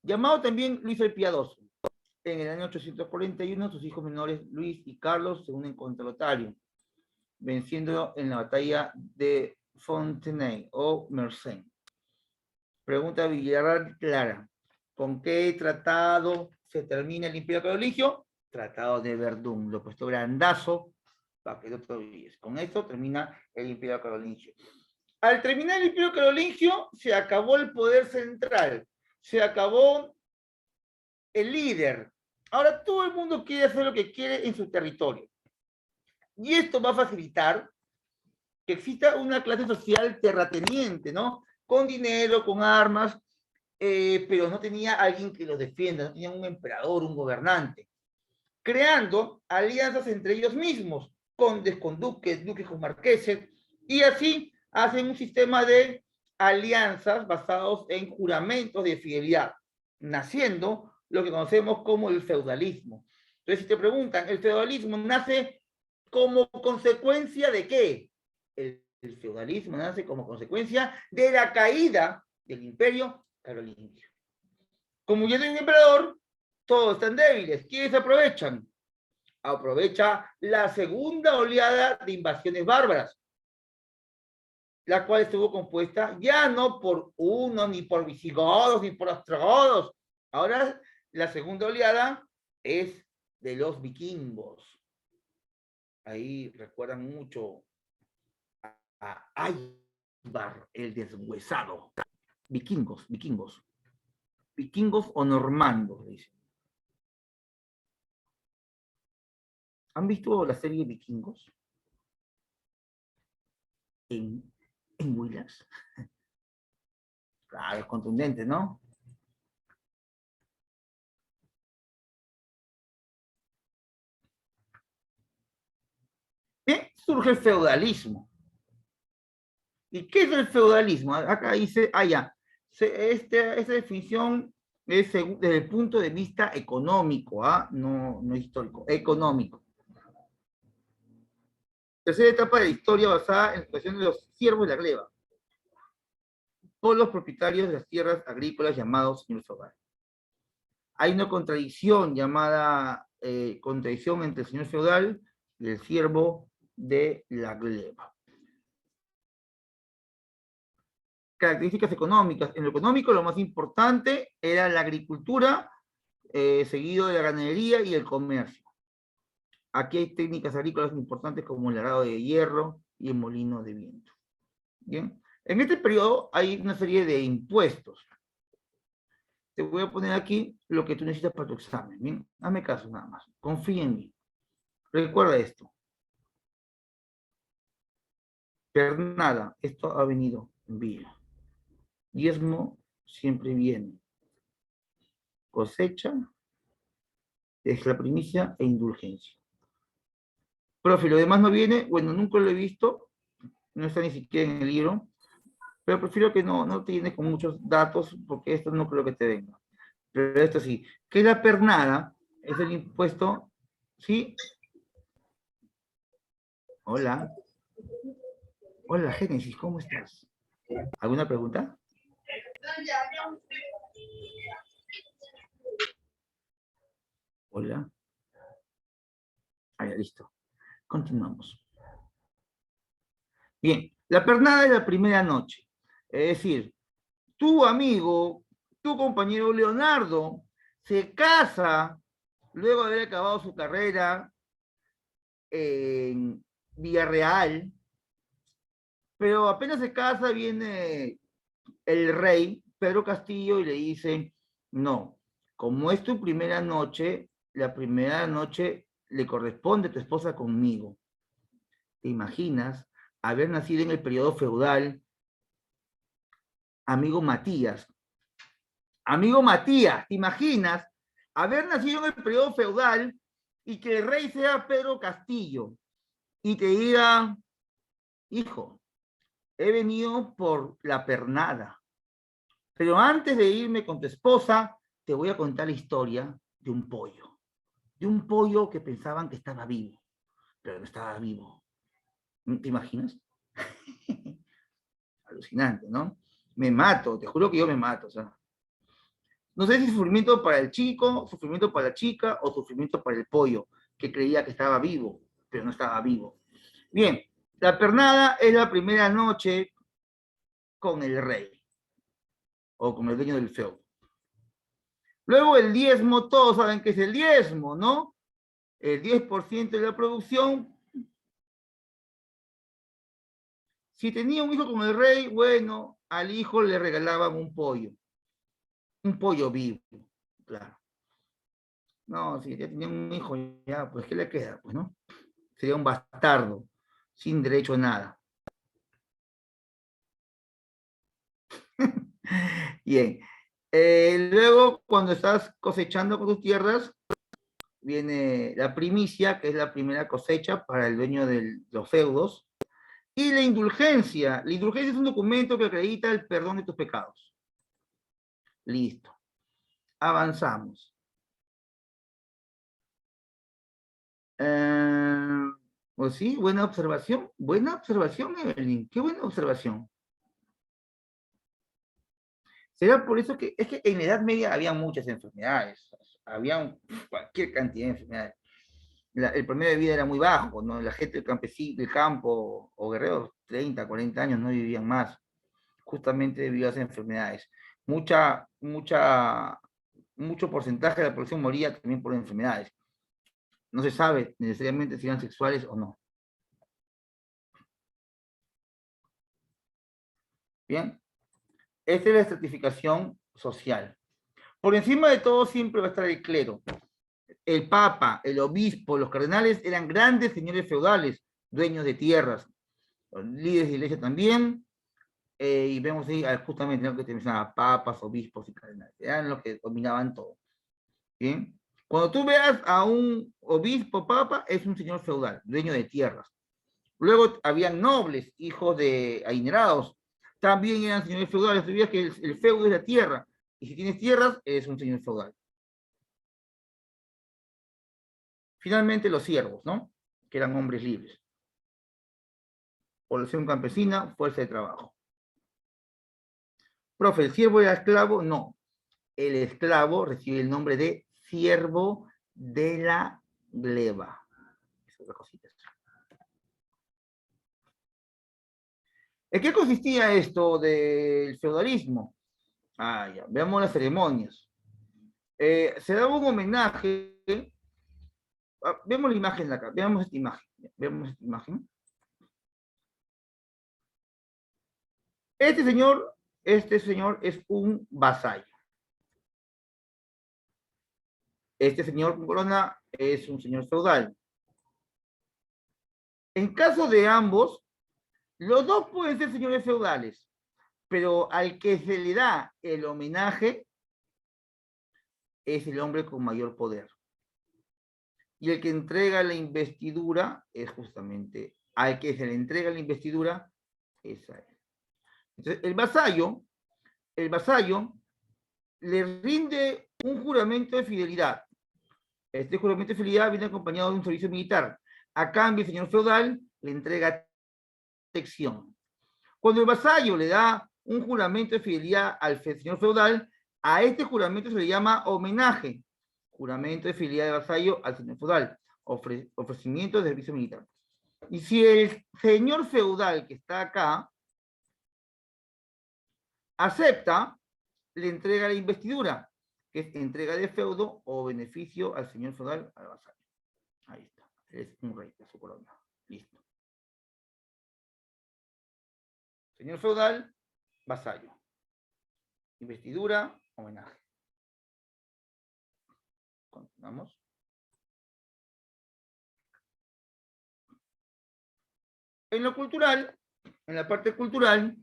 llamado también Luis el Piadoso. En el año 841, sus hijos menores Luis y Carlos se unen contra Lotario, venciéndolo en la batalla de Fontenay o Mersenne. Pregunta Villarreal Clara. ¿Con qué tratado se termina el Imperio Carolingio? Tratado de Verdún. Lo he puesto grandazo para que no te olvides. Con esto termina el Imperio Carolingio. Al terminar el Imperio Carolingio, se acabó el poder central. Se acabó el líder. Ahora todo el mundo quiere hacer lo que quiere en su territorio. Y esto va a facilitar que exista una clase social terrateniente, ¿no? Con dinero, con armas, pero no tenía alguien que los defienda, no tenía un emperador, un gobernante. creando alianzas entre ellos mismos, condes con duques, duques con marqueses, y así hacen un sistema de alianzas basados en juramentos de fidelidad, naciendo lo que conocemos como el feudalismo. Entonces, si te preguntan, ¿el feudalismo nace como consecuencia de qué? El feudalismo nace como consecuencia de la caída del imperio carolingio. Como ya no hay un emperador, todos están débiles. ¿Quiénes aprovechan? Aprovecha la segunda oleada de invasiones bárbaras, la cual estuvo compuesta ya no por uno, ni por visigodos, ni por ostrogodos. Ahora la segunda oleada es de los vikingos. Ahí recuerdan mucho a Ivar el deshuesado. Vikingos, vikingos. Vikingos o normandos, dicen. ¿Han visto la serie Vikingos? En Willax. Claro, es contundente, ¿no? Bien, surge el feudalismo. ¿Y qué es el feudalismo? Acá dice, ya, esta definición es desde el punto de vista económico, no histórico, económico. Tercera etapa de la historia basada en la situación de los siervos de la gleba, por los propietarios de las tierras agrícolas llamados señores feudales. Hay una contradicción llamada contradicción entre el señor feudal y el siervo de la gleba. Características económicas. En lo económico, lo más importante era la agricultura, seguido de la ganadería y el comercio. Aquí hay técnicas agrícolas importantes como el arado de hierro y el molino de viento. Bien. En este periodo hay una serie de impuestos. Te voy a poner aquí lo que tú necesitas para tu examen. Bien, hazme caso nada más. Confía en mí. Recuerda esto. Pernada, esto ha venido en vía. Diezmo siempre viene. Cosecha es la primicia e indulgencia. Profe, lo demás no viene, bueno, nunca lo he visto, no está ni siquiera en el libro, pero prefiero que no te llenes con muchos datos, porque esto no creo que te venga. Pero esto sí, que la pernada es el impuesto, ¿sí? Hola. Hola, Génesis, ¿cómo estás? ¿Alguna pregunta? Hola. Ah, ya, listo. Continuamos. Bien, la pernada es la primera noche. Es decir, tu amigo, tu compañero Leonardo, se casa luego de haber acabado su carrera en Villarreal, pero apenas se casa viene el rey Pedro Castillo y le dice, no, como es tu primera noche, la primera noche le corresponde a tu esposa conmigo. ¿Te imaginas haber nacido en el periodo feudal, amigo Matías? Amigo Matías, ¿te imaginas haber nacido en el periodo feudal y que el rey sea Pedro Castillo y te diga, hijo, he venido por la pernada, pero antes de irme con tu esposa, te voy a contar la historia de un pollo que pensaban que estaba vivo, pero no estaba vivo. ¿Te imaginas? Alucinante, ¿no? Me mato, te juro que yo me mato, o sea. No sé si sufrimiento para el chico, sufrimiento para la chica o sufrimiento para el pollo, que creía que estaba vivo, pero no estaba vivo. Bien, la pernada es la primera noche con el rey o con el dueño del feudo. Luego el diezmo, todos saben que es el diezmo, ¿no? El 10% de la producción. Si tenía un hijo con el rey, bueno, al hijo le regalaban un pollo vivo, claro. No, si ya tenía un hijo, ya, pues, ¿qué le queda? Pues, ¿no? Sería un bastardo, sin derecho a nada. Bien. Luego, cuando estás cosechando con tus tierras, viene la primicia, que es la primera cosecha para el dueño de los feudos, y la indulgencia. La indulgencia es un documento que acredita el perdón de tus pecados. Listo. Avanzamos. Pues sí, buena observación, Evelyn, qué buena observación. Será por eso que, es que en la Edad Media había muchas enfermedades, había cualquier cantidad de enfermedades. El promedio de vida era muy bajo, ¿no? La gente del campesino, del campo o guerreros, 30, 40 años no vivían más, justamente debido a esas enfermedades. Mucho porcentaje de la población moría también por enfermedades. No se sabe necesariamente si eran sexuales o no. Bien, esta es la estratificación social. Por encima de todo siempre va a estar el clero. El papa, el obispo, los cardenales eran grandes señores feudales, dueños de tierras, los líderes de iglesia también, y vemos ahí justamente lo que te mencionaba, papas, obispos y cardenales, eran los que dominaban todo. ¿Bien? Cuando tú veas a un obispo, papa, es un señor feudal, dueño de tierras. Luego habían nobles, hijos de adinerados, también eran señores feudales. Tú veías que el feudo es la tierra, y si tienes tierras, eres un señor feudal. Finalmente los siervos, ¿no? Que eran hombres libres. Población campesina, fuerza de trabajo. Profe, ¿el siervo era esclavo? No. El esclavo recibe el nombre de siervo de la gleba. Es otra cosita. ¿En qué consistía esto del feudalismo? Ya, veamos las ceremonias. Se daba un homenaje. Vemos la imagen de acá, veamos esta imagen. Vemos esta imagen. Este señor es un vasallo. Este señor con corona es un señor feudal. En caso de ambos, los dos pueden ser señores feudales, pero al que se le da el homenaje es el hombre con mayor poder. Y el que entrega la investidura es justamente al que se le entrega la investidura, es a él. Entonces, el vasallo le rinde un juramento de fidelidad. Este juramento de fidelidad viene acompañado de un servicio militar. A cambio, el señor feudal le entrega protección. Cuando el vasallo le da un juramento de fidelidad al señor feudal, a este juramento se le llama homenaje. Juramento de fidelidad de vasallo al señor feudal. Ofrecimiento de servicio militar. Y si el señor feudal que está acá acepta, le entrega la investidura, que es entrega de feudo o beneficio al señor feudal, al vasallo. Ahí está. Es un rey de su corona. Listo. Señor feudal, vasallo. Investidura, homenaje. Continuamos. En lo cultural, en la parte cultural,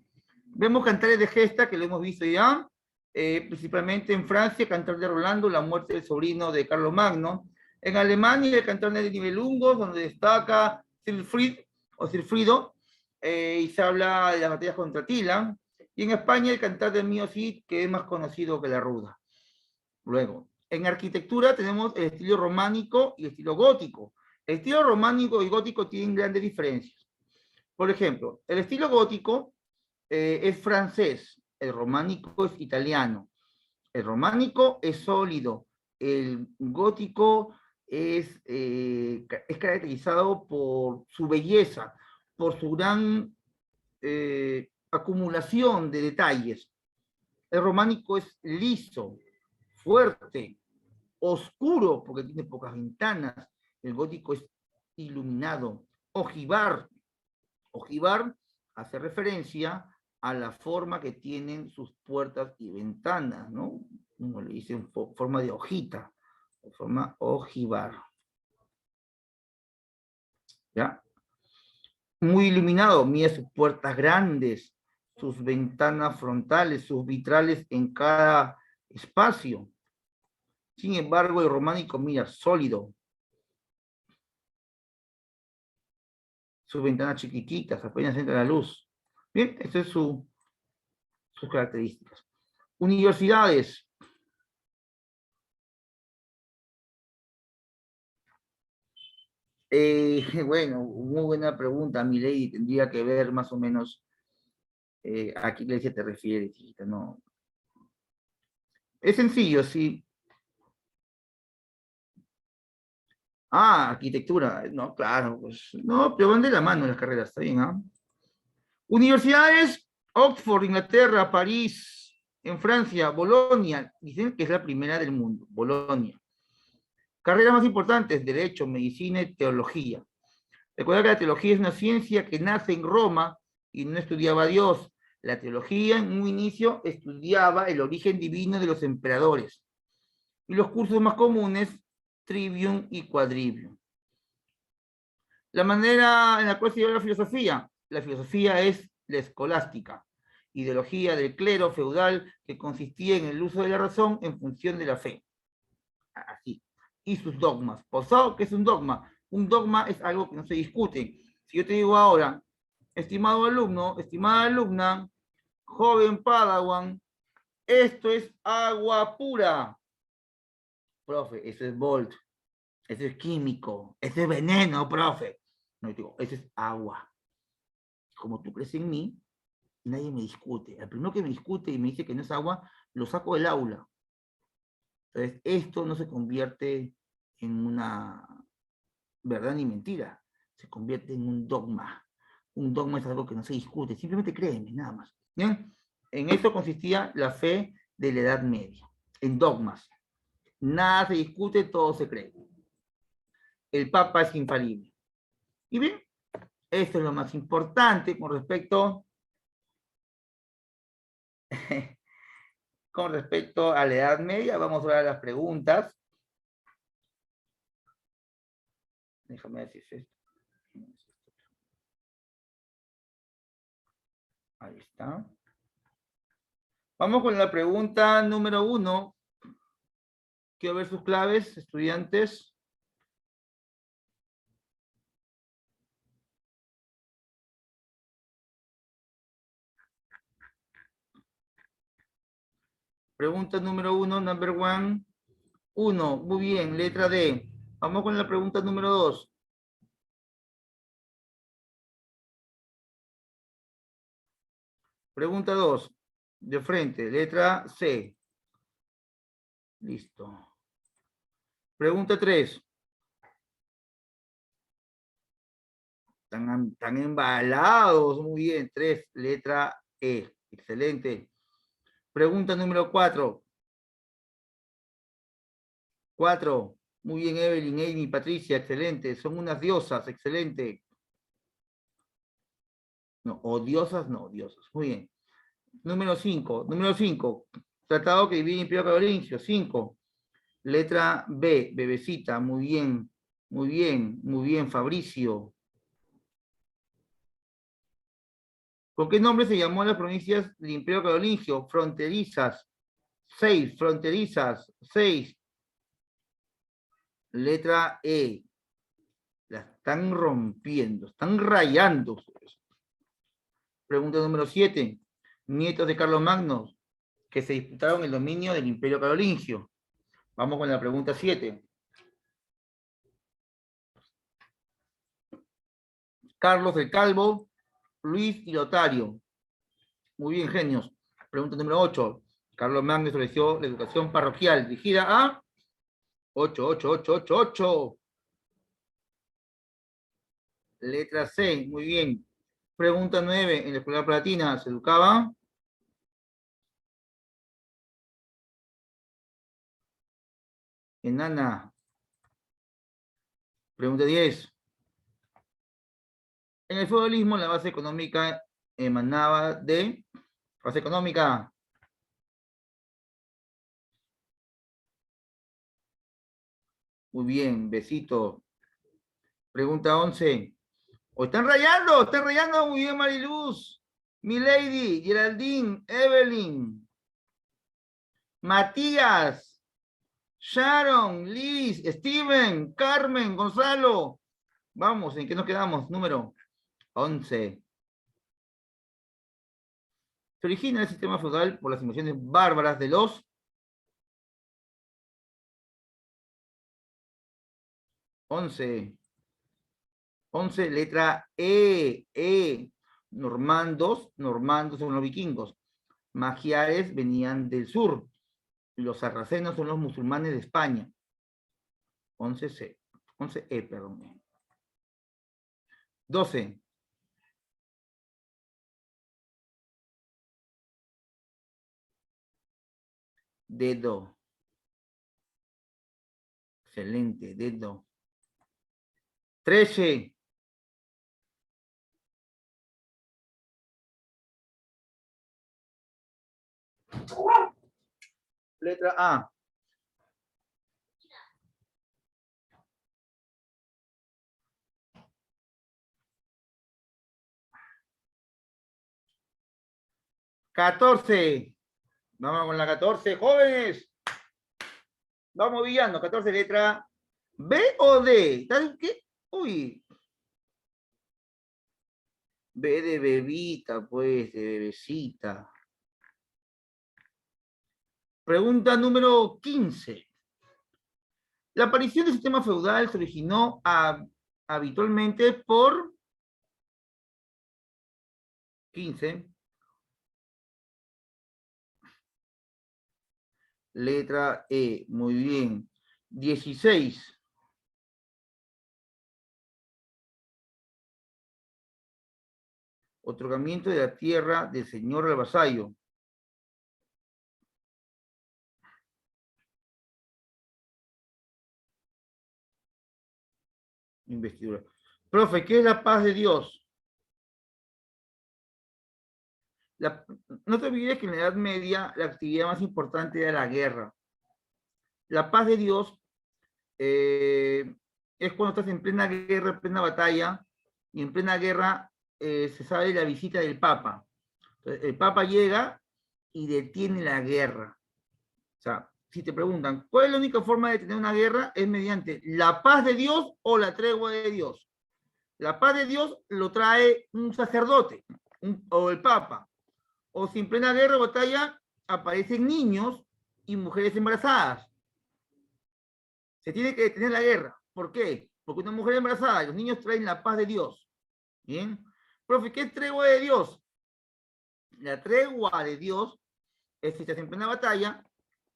vemos cantares de gesta que lo hemos visto ya, principalmente en Francia, cantar de Rolando, la muerte del sobrino de Carlomagno. En Alemania, el cantar de Nibelungos, donde destaca Silfrido, y se habla de las batallas contra Tila. Y en España, el cantar de Mío Cid, que es más conocido que la Ruda. Luego, en arquitectura tenemos el estilo románico y el estilo gótico. El estilo románico y gótico tienen grandes diferencias. Por ejemplo, el estilo gótico es francés, el románico es italiano. El románico es sólido, el gótico es caracterizado por su belleza, por su gran acumulación de detalles. El románico es liso, fuerte, oscuro, porque tiene pocas ventanas. El gótico es iluminado, ojival. Ojival hace referencia a la forma que tienen sus puertas y ventanas, ¿no? Uno le dice en forma de hojita, de forma ojival. ¿Ya? Muy iluminado, mira sus puertas grandes, sus ventanas frontales, sus vitrales en cada espacio. Sin embargo, el románico, mira, sólido. Sus ventanas chiquititas, apenas entra la luz. Bien, estas es sus características. Universidades. Bueno, muy buena pregunta, mi ley. Tendría que ver más o menos a qué iglesia te refieres, hijita, no. Es sencillo, sí. Ah, arquitectura. No, claro, pues. No, pero van de la mano las carreras, está bien, ¿ah? Universidades, Oxford, Inglaterra, París, en Francia, Bolonia. Dicen que es la primera del mundo, Bolonia. Carreras más importantes, Derecho, Medicina y Teología. Recuerda que la teología es una ciencia que nace en Roma y no estudiaba a Dios. La teología en un inicio estudiaba el origen divino de los emperadores. Y los cursos más comunes, Trivium y Quadrivium. La manera en la cual se lleva la filosofía es la escolástica, ideología del clero feudal que consistía en el uso de la razón en función de la fe. Así. Y sus dogmas. ¿Posado? ¿Qué es un dogma? Un dogma es algo que no se discute. Si yo te digo ahora, estimado alumno, estimada alumna, joven Padawan, esto es agua pura. Profe, eso es Volt, eso es químico, eso es veneno, profe. No, yo digo, eso es agua. Como tú crees en mí, nadie me discute. El primero que me discute y me dice que no es agua, lo saco del aula. Entonces, esto no se convierte en una verdad ni mentira, se convierte en un dogma. Un dogma es algo que no se discute, simplemente créeme, nada más. ¿Bien? En esto consistía la fe de la Edad Media, en dogmas. Nada se discute, todo se cree. El Papa es infalible. Y bien, esto es lo más importante con respecto con respecto a la Edad Media. Vamos a ver las preguntas. Déjame decir esto. Ahí está. Vamos con la pregunta número 1. Quiero ver sus claves, estudiantes. Pregunta número 1, number 1. 1, muy bien, letra D. Vamos con la pregunta número 2. Pregunta 2, de frente, letra C. Listo. Pregunta 3. Están embalados, muy bien. 3, letra E. Excelente. Pregunta número 4. 4. Muy bien, Evelyn, Amy, Patricia, excelente. Son unas diosas, excelente. No, o diosas, no, diosas. Muy bien. Número 5. Número 5. Tratado que divide Imperio Carolingio. 5. Letra B, bebecita. Muy bien. Muy bien, muy bien, Fabricio. ¿Con qué nombre se llamó a las provincias del Imperio Carolingio? Fronterizas. 6, fronterizas. 6. Letra E. La están rompiendo, están rayando. Pregunta número 7. Nietos de Carlos Magno, que se disputaron el dominio del Imperio Carolingio. Vamos con la pregunta 7. Carlos el Calvo, Luis y Lotario. Muy bien, genios. Pregunta número 8. Carlos Magno estableció la educación parroquial dirigida a 8, 8, 8, 8, 8. Letra C, muy bien. Pregunta 9. En la escuela palatina se educaba enana. Pregunta 10. En el feudalismo la base económica emanaba de base económica. Muy bien, besito. Pregunta 11. ¿O están rayando muy bien, Mariluz, Milady, Geraldine, Evelyn, Matías, Sharon, Liz, Steven, Carmen, Gonzalo. Vamos, ¿en qué nos quedamos? Número 11. Se origina el sistema feudal por las invasiones bárbaras de los 11. 11, letra E. Normandos son los vikingos. Magiares venían del sur. Los sarracenos son los musulmanes de España. 11C. 11E, perdón. 12. Dedo. Excelente, dedo. 13. Letra A. ¡14! Vamos con la 14, jóvenes. Vamos villando. 14, letra B o D. ¿Sabes qué? Uy. B de bebita, pues, de bebecita. Pregunta número 15. La aparición del sistema feudal se originó habitualmente por 15. Letra E, muy bien. 16. Otorgamiento de la tierra del señor al vasallo. Investidura. Profe, ¿qué es la paz de Dios? No te olvides que en la Edad Media la actividad más importante era la guerra. La paz de Dios es cuando estás en plena guerra, en plena batalla, y en plena guerra se sabe la visita del Papa. Entonces, el Papa llega y detiene la guerra. O sea, si te preguntan, ¿cuál es la única forma de detener una guerra? Es mediante la paz de Dios o la tregua de Dios. La paz de Dios lo trae un sacerdote o el Papa. O si en plena guerra o batalla aparecen niños y mujeres embarazadas. Se tiene que detener la guerra. ¿Por qué? Porque una mujer embarazada y los niños traen la paz de Dios. ¿Bien? Profe, ¿qué es tregua de Dios? La tregua de Dios es si estás en plena batalla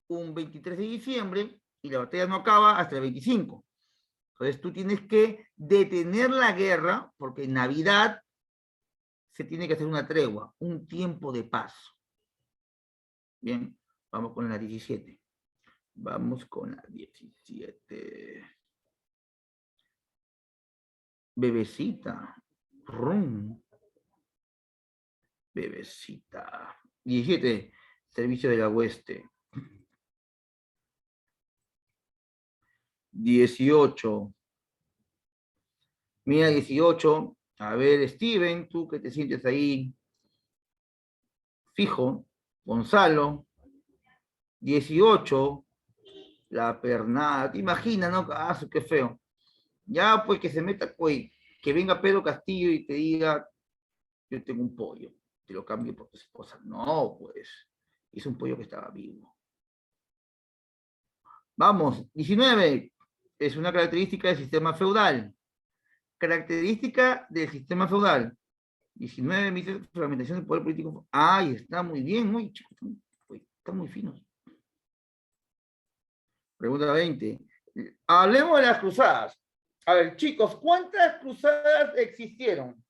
un 23 de diciembre y la batalla no acaba hasta el 25. Entonces tú tienes que detener la guerra porque en Navidad se tiene que hacer una tregua, un tiempo de paz. Bien, vamos con la 17. Vamos con la 17. Bebecita. Rum. Bebecita. 17. Servicio de la hueste. 18. Mira, 18. A ver, Steven, tú que te sientes ahí fijo. Gonzalo. 18. La pernada. ¿Te imaginas, no? Ah, qué feo. Ya, pues que se meta, pues, que venga Pedro Castillo y te diga, yo tengo un pollo, te lo cambio por tu esposa. No, pues, es un pollo que estaba vivo. Vamos, 19. Es una característica del sistema feudal. Característica del sistema feudal. 19, dice fragmentación del poder político. Ay, está muy bien, muy chicos, están muy finos. Pregunta 20. Hablemos de las cruzadas. A ver, chicos, ¿cuántas cruzadas existieron?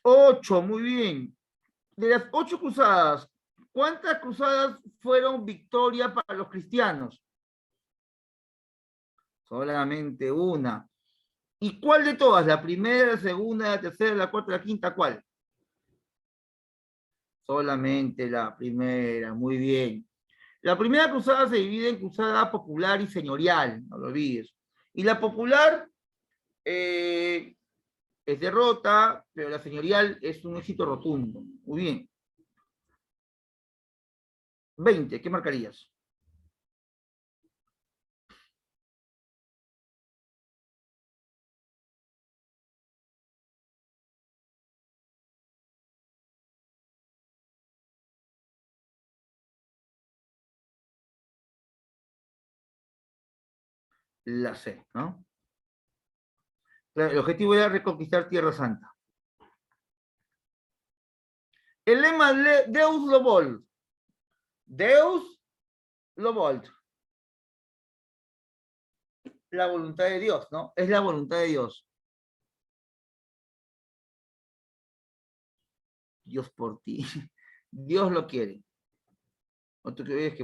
8, muy bien. De las 8 cruzadas, ¿cuántas cruzadas fueron victoria para los cristianos? Solamente una. ¿Y cuál de todas? ¿La primera, la segunda, la tercera, la cuarta, la quinta? ¿Cuál? Solamente la primera, muy bien. La primera cruzada se divide en cruzada popular y señorial, no lo olvides. Y la popular es derrota, pero la señorial es un éxito rotundo. Muy bien. 20, ¿qué marcarías? la C, ¿no? El objetivo era reconquistar Tierra Santa. El lema Deus lo volt. Deus lo volt. La voluntad de Dios, ¿no? Es la voluntad de Dios. Dios por ti. Dios lo quiere. Otro que ves que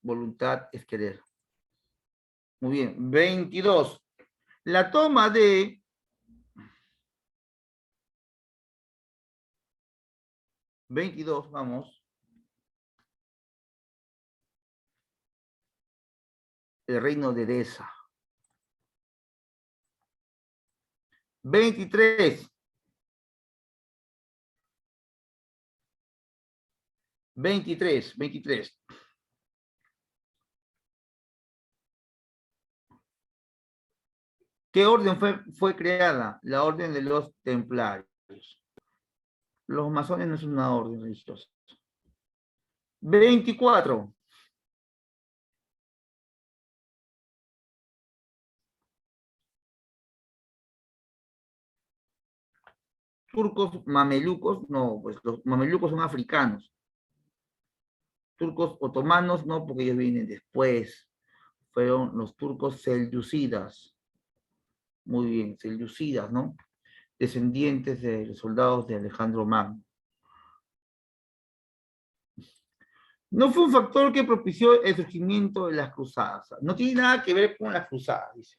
voluntad es querer. Muy bien. 22. La toma de 22, vamos. El reino de Edesa. 23. 23. ¿Qué orden fue creada? La orden de los templarios. Los masones no es una orden religiosa. 24. Turcos mamelucos, no, pues los mamelucos son africanos. Turcos otomanos, no, porque ellos vienen después. Fueron los turcos selyúcidas. Muy bien, selyúcidas, ¿no? Descendientes de los soldados de Alejandro Magno. No fue un factor que propició el surgimiento de las cruzadas. No tiene nada que ver con las cruzadas, dice.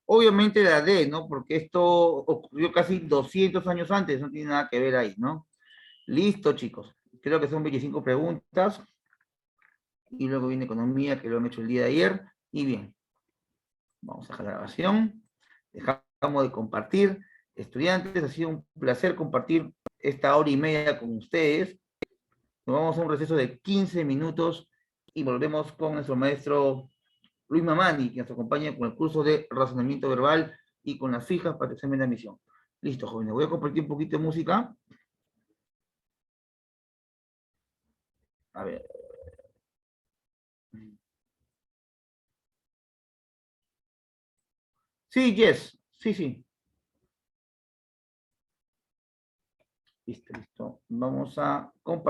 Obviamente la D, ¿no? Porque esto ocurrió casi 200 años antes, no tiene nada que ver ahí, ¿no? Listo, chicos. Creo que son 25 preguntas. Y luego viene economía, que lo han hecho el día de ayer. Y bien, vamos a dejar la grabación. Dejamos de compartir. Estudiantes, ha sido un placer compartir esta hora y media con ustedes. Nos vamos a un receso de 15 minutos y volvemos con nuestro maestro Luis Mamani, que nos acompaña con el curso de razonamiento verbal y con las fijas para el examen de admisión. Listo, jóvenes. Voy a compartir un poquito de música. A ver. Sí, yes. Sí. Listo. Vamos a compartir.